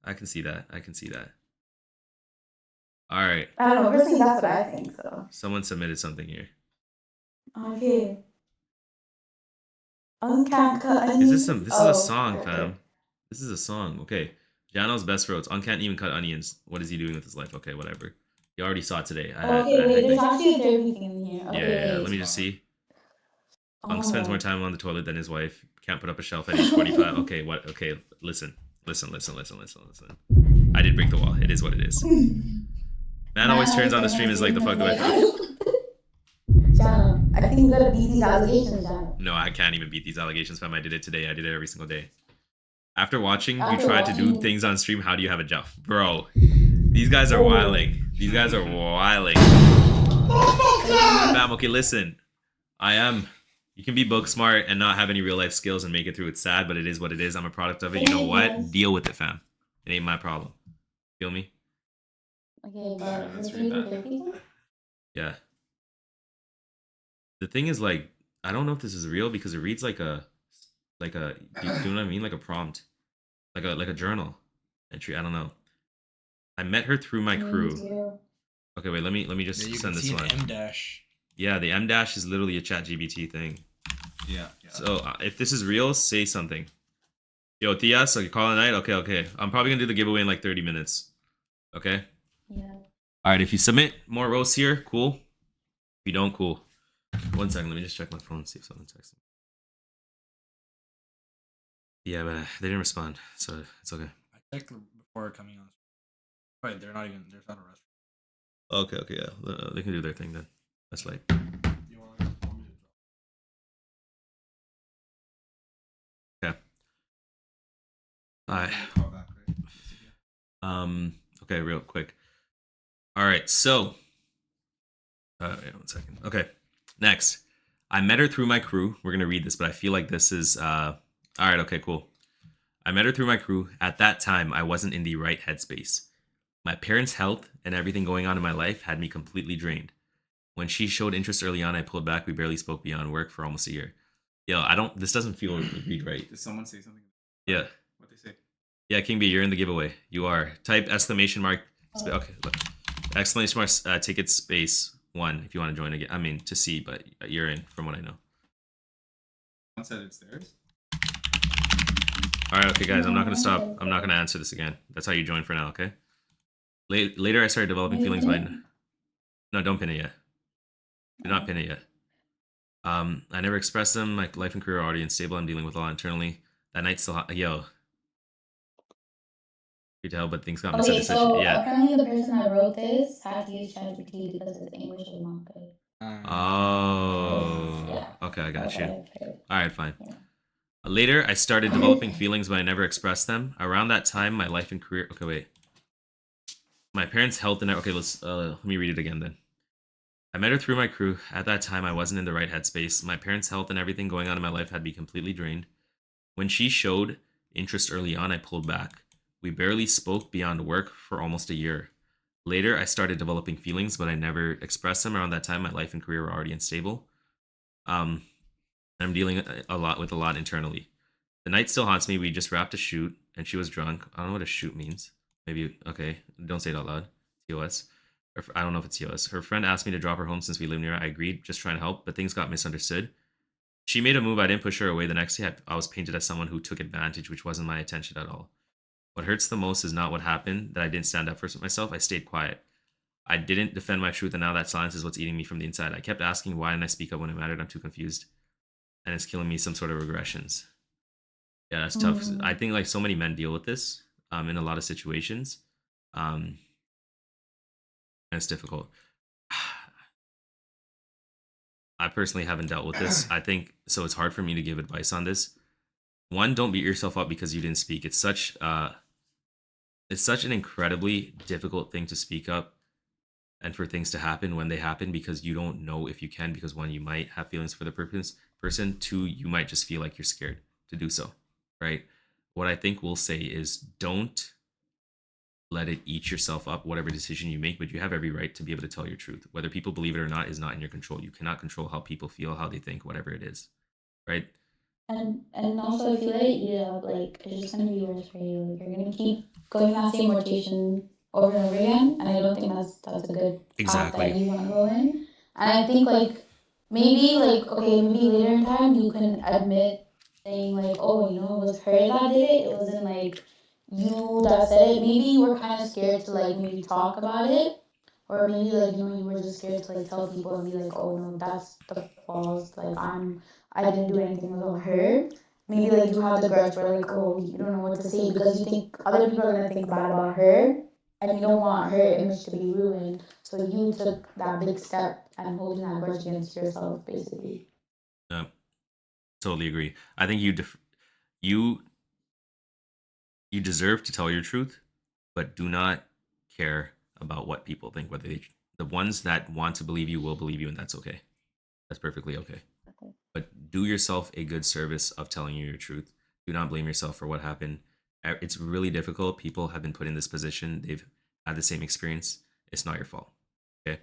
I can see that. All right. I don't know. Personally, that's what I think. So. Someone submitted something here. Okay. Uncan't cut onions. This is a song, fam. This is a song. Okay. Jano's best roads. Uncan't even cut onions. What is he doing with his life? Okay, whatever. You already saw it today. Wait, there's actually a therapy thing in here. Yeah. Let me just see. Unk spends more time on the toilet than his wife. Can't put up a shelf at age 45. Okay, what? Okay, listen. I did break the wall. It is what it is. Man always turns on the stream is like, the fuck do I Jano, I think you gotta beat these allegations, Jano. No, I can't even beat these allegations, fam. I did it today. I did it every single day. After watching you try to do things on stream, how do you have a job? Bro, these guys are wilding. Fam, okay, listen. You can be book smart and not have any real life skills and make it through. It's sad, but it is what it is. I'm a product of it. You know what? Deal with it, fam. It ain't my problem. Feel me? Okay, but let's read that. Yeah. The thing is, like, I don't know if this is real because it reads like a do you know what I mean? Like a prompt. Like a journal entry. I don't know. I met her through my crew. Okay, wait, let me just send this one. M-dash. Yeah, the M-dash is literally a ChatGPT thing. Yeah. So if this is real, say something. Yo, Tia, so you call it a night? Okay. I'm probably gonna do the giveaway in like 30 minutes. Okay? Yeah. Alright, if you submit more roasts here, cool. If you don't, cool. 1 second, let me just check my phone and see if someone texted me. Yeah, but they didn't respond, so it's okay. I checked before coming on. Right, there's not a rest. Okay, yeah. They can do their thing then. That's like. Okay. Alright. Okay, real quick. Alright, so. Yeah, 1 second. Okay. Next. I met her through my crew. We're gonna read this, but I feel like this is alright, okay, cool. I met her through my crew. At that time, I wasn't in the right headspace. My parents' health and everything going on in my life had me completely drained. When she showed interest early on, I pulled back. We barely spoke beyond work for almost a year. Yo, this doesn't feel read right. Did someone say something? Yeah. What they say? Yeah, King B, you're in the giveaway. You are. Type exclamation mark. Okay, look. Exclamation mark ticket space 1 if you want to join again. I mean, to see, but you're in from what I know. Someone said it's theirs? All right, okay, guys. I'm not gonna stop. I'm not gonna answer this again. That's how you join for now, okay? Later, I started developing feelings by. No, don't pin it yet. Do not pin it yet. I never expressed them. My life and career are already unstable. I'm dealing with a lot internally. That night still, yo. You tell, but things got Okay, misunderstood. so Yeah. apparently the person that wrote this had to use ChatGPT because his English is not good. Oh. Yeah. Okay, I got That's you. what I've heard. All right, fine. Yeah. Later, I started developing feelings, but I never expressed them. Around that time, my life and career. Okay, wait. My parents' health and okay, let me read it again then. I met her through my crew. At that time, I wasn't in the right headspace. My parents' health and everything going on in my life had me completely drained. When she showed interest early on, I pulled back. We barely spoke beyond work for almost a year. Later, I started developing feelings, but I never expressed them. Around that time, my life and career were already unstable. I'm dealing a lot internally. The night still haunts me. We just wrapped a shoot, and she was drunk. I don't know what a shoot means. Maybe, okay, don't say it out loud. TOS. I don't know if it's TOS. Her friend asked me to drop her home since we live near. I agreed, just trying to help, but things got misunderstood. She made a move. I didn't push her away. The next day, I was painted as someone who took advantage, which wasn't my intention at all. What hurts the most is not what happened, that I didn't stand up for myself. I stayed quiet. I didn't defend my truth, and now that silence is what's eating me from the inside. I kept asking why didn't I speak up when it mattered. I'm too confused, and it's killing me some sort of regressions. Yeah, that's tough. I think like so many men deal with this in a lot of situations, and it's difficult. I personally haven't dealt with this. I think so. It's hard for me to give advice on this. One, don't beat yourself up because you didn't speak. It's such an incredibly difficult thing to speak up and for things to happen when they happen because you don't know if you can, because one, you might have feelings for the person. Two, you might just feel like you're scared to do so, right? What I think we'll say is don't let it eat yourself up, whatever decision you make, but you have every right to be able to tell your truth. Whether people believe it or not is not in your control. You cannot control how people feel, how they think, whatever it is, right? And also if you let it eat up, like it's just gonna be worse for you. Like you're gonna keep going that same rotation over and over again, and I don't think that's a good path that you want to go in. And I think like maybe like okay, maybe later in time you can admit saying like, oh, you know, it was her that did it. It wasn't like you that said it. Maybe you were kind of scared to like maybe talk about it, or maybe like you know you were just scared to like tell people and be like, oh no, that's the false. Like I didn't do anything about her. Maybe like you have the grudge where like, oh, you don't know what to say because you think other people are gonna think bad about her, and you don't want her image to be ruined. So you took that big step and holding that grudge against yourself, basically. Yeah, totally agree. I think you deserve to tell your truth, but do not care about what people think. Whether the ones that want to believe you will believe you, and that's okay. That's perfectly okay. But do yourself a good service of telling you your truth. Do not blame yourself for what happened. It's really difficult. People have been put in this position. They've had the same experience. It's not your fault. Okay.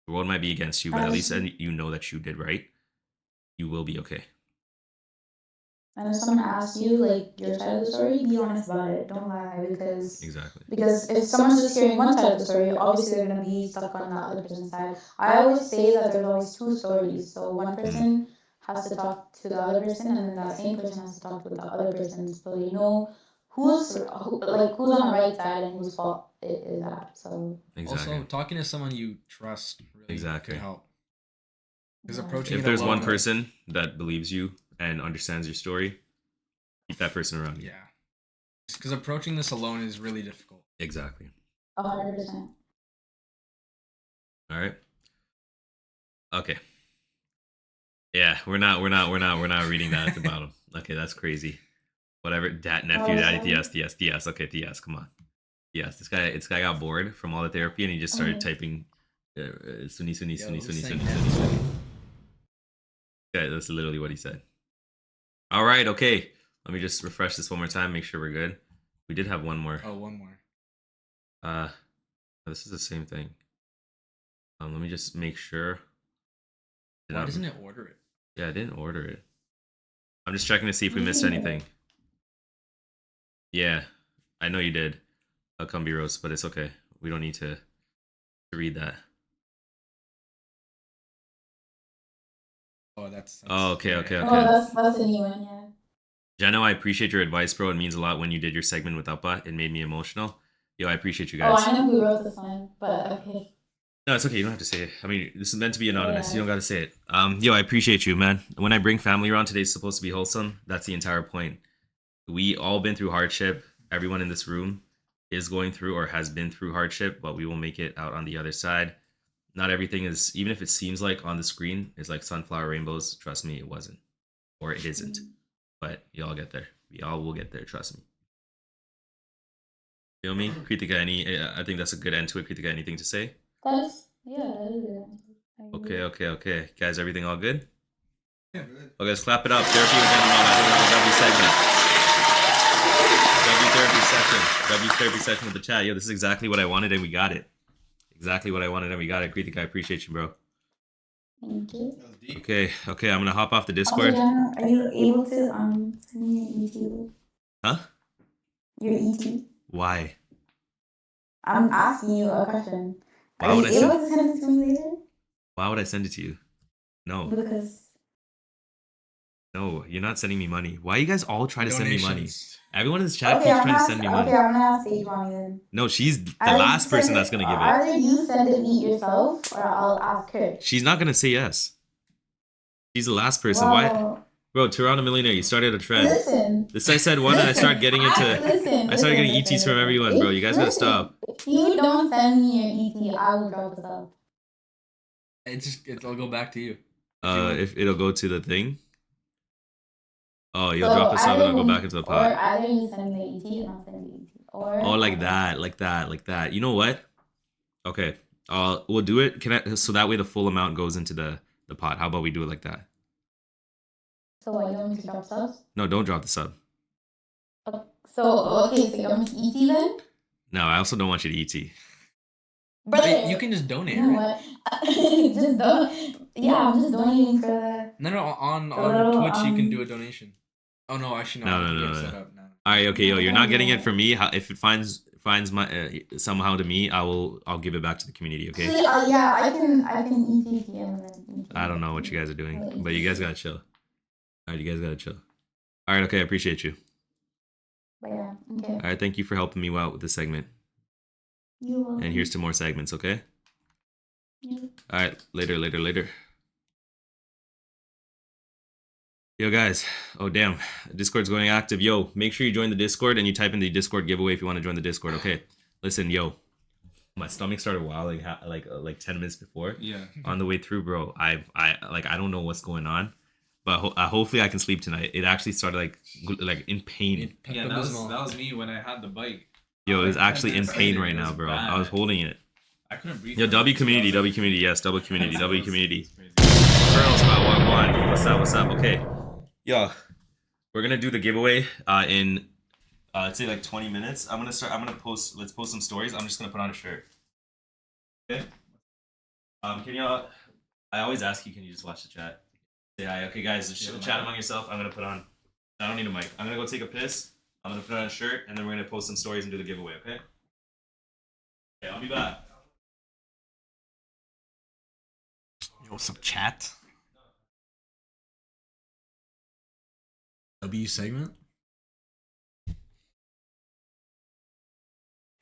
The world might be against you, but at least you know that you did right. You will be okay. And if someone asks you like your side of the story, be honest about it. Don't lie Exactly. because if someone's just hearing one side of the story, obviously they're gonna be stuck on the other person's side. I always say that there's always two stories. So one person has to talk to the other person, and then that same person has to talk with the other person, so they know who's on the right side and whose fault it is that. So Exactly. Also, talking to someone you trust really Exactly. can help. Because Yeah. approaching If it there's one alone- person that believes you and understands your story, keep that person around you. yeah, because approaching this alone is really difficult. Exactly. 100%. All right. Okay. Yeah, we're not reading that at the bottom. Okay, that's crazy. Whatever. Dad, nephew, daddy, TS. Okay, TS, come on. Yes, this guy got bored from all the therapy and he just started typing Sunni. Yeah, that's literally what he said. All right, okay. Let me just refresh this one more time, make sure we're good. We did have one more. Oh, one more. This is the same thing. Let me just make sure. Why doesn't it order it? Yeah, I didn't order it. I'm just checking to see if we missed anything. Yeah, I know you did. Cumby roast, but it's okay. We don't need to read that. Oh, that's Oh, okay. Oh, that's a new one, yeah. Jeno, I appreciate your advice, bro. It means a lot when you did your segment with Uppa. It made me emotional. Yo, I appreciate you Oh, guys. I know who wrote this one, but okay. No, it's okay. You don't have to say it. I mean, this is meant to be anonymous. Yeah. You don't got to say it. Yo, I appreciate you, man. When I bring family around, today's supposed to be wholesome. That's the entire point. We all been through hardship. Everyone in this room is going through or has been through hardship, but we will make it out on the other side. Not everything is, even if it seems like on the screen, is like sunflower rainbows. Trust me, it wasn't. Or it isn't. But y'all get there. We all will get there. Trust me. Feel me? Kritika, I think that's a good end to it. Kritika, anything to say? That is good. Okay. Guys, everything all good? Yeah. Okay, let's clap it up. Therapy with Daniel Mama. I think we're on the W therapy session with the chat. Yo, this is exactly what I wanted and we got it. Exactly what I wanted and we got it. Kritika, I appreciate you, bro. Thank you. That was deep. Okay, I'm gonna hop off the Also, Discord. Jana, are you able to send me your ET? Huh? Your ET? Why? I'm asking you a question. Why Are would you I able send- to send it to me later? Why would I send it to you? No. Because No, you're not sending me money. Why you guys all try to send me money? Donations. Everyone in this chat okay, keeps I'm trying to gonna send me ask, money. okay, I'm gonna ask Sage Mommy then. No, she's the Either last you person send that's it- gonna give it. Either you send it me yourself, or I'll ask her. She's not gonna say yes. She's the last person. Why? Well, Bro, Toronto Millionaire, you started a trend. listen. This I said one and I started getting into I started getting ETs from everyone, bro. You guys gotta stop. If you don't send me your ET, I will drop the sub. It'll go back to you. If it'll go to the thing. Oh, you'll So drop a sub and either I'll go we- back into the Or pot. either you send me the ET and I'll send you the ET. Or Oh, like that. You know what? Okay. We'll do it. Can I? So that way the full amount goes into the pot. How about we do it like that? So what, you want me to drop subs? No, don't drop the sub. So you want me to ET then? No, I also don't want you to ET. Brother, You can just donate, you know right? what? Just don't. Yeah, I'm just donating for the. No, on little, Twitch you can do a donation. Oh no, actually no. No, I no, can no, get no. set up now. All right, okay, yo, you're not getting it from me. If it finds my somehow to me, I'll give it back to the community. Okay. See, yeah, I can ET and then. I don't know what you guys are doing, but you guys gotta chill. All right, you guys gotta chill. All right, okay, I appreciate you. But yeah, okay. All right, thank you for helping me out with this segment. You're welcome. And here's to more segments, okay? Yeah. All right, later. Yo, guys. Oh, damn. Discord's going active. Yo, make sure you join the Discord and you type in the Discord giveaway if you want to join the Discord, okay? Listen, yo. My stomach started wilding like 10 minutes before. Yeah. On the way through, bro. I don't know what's going on, but hopefully I can sleep tonight. It actually started like in pain. Yeah, that was me when I had the bite. Yo, it's actually in pain It right was now, bro. bad. I was holding it. I couldn't breathe. Yo, for W it. community, I was like- yes, W community. It's crazy. Colonel Spot 1-1. What's up? Okay. Yo, we're gonna do the giveaway in let's say like 20 minutes. Let's post some stories. I'm just gonna put on a shirt. Okay. Can y'all I always ask you, can you just watch the chat? Say hi. Okay guys, chat among yourself. I'm gonna put on I don't need a mic. I'm gonna go take a piss. I'm gonna put on a shirt and then we're gonna post some stories and do the giveaway, okay? Okay, I'll be back. Yo, what's up, chat? W segment?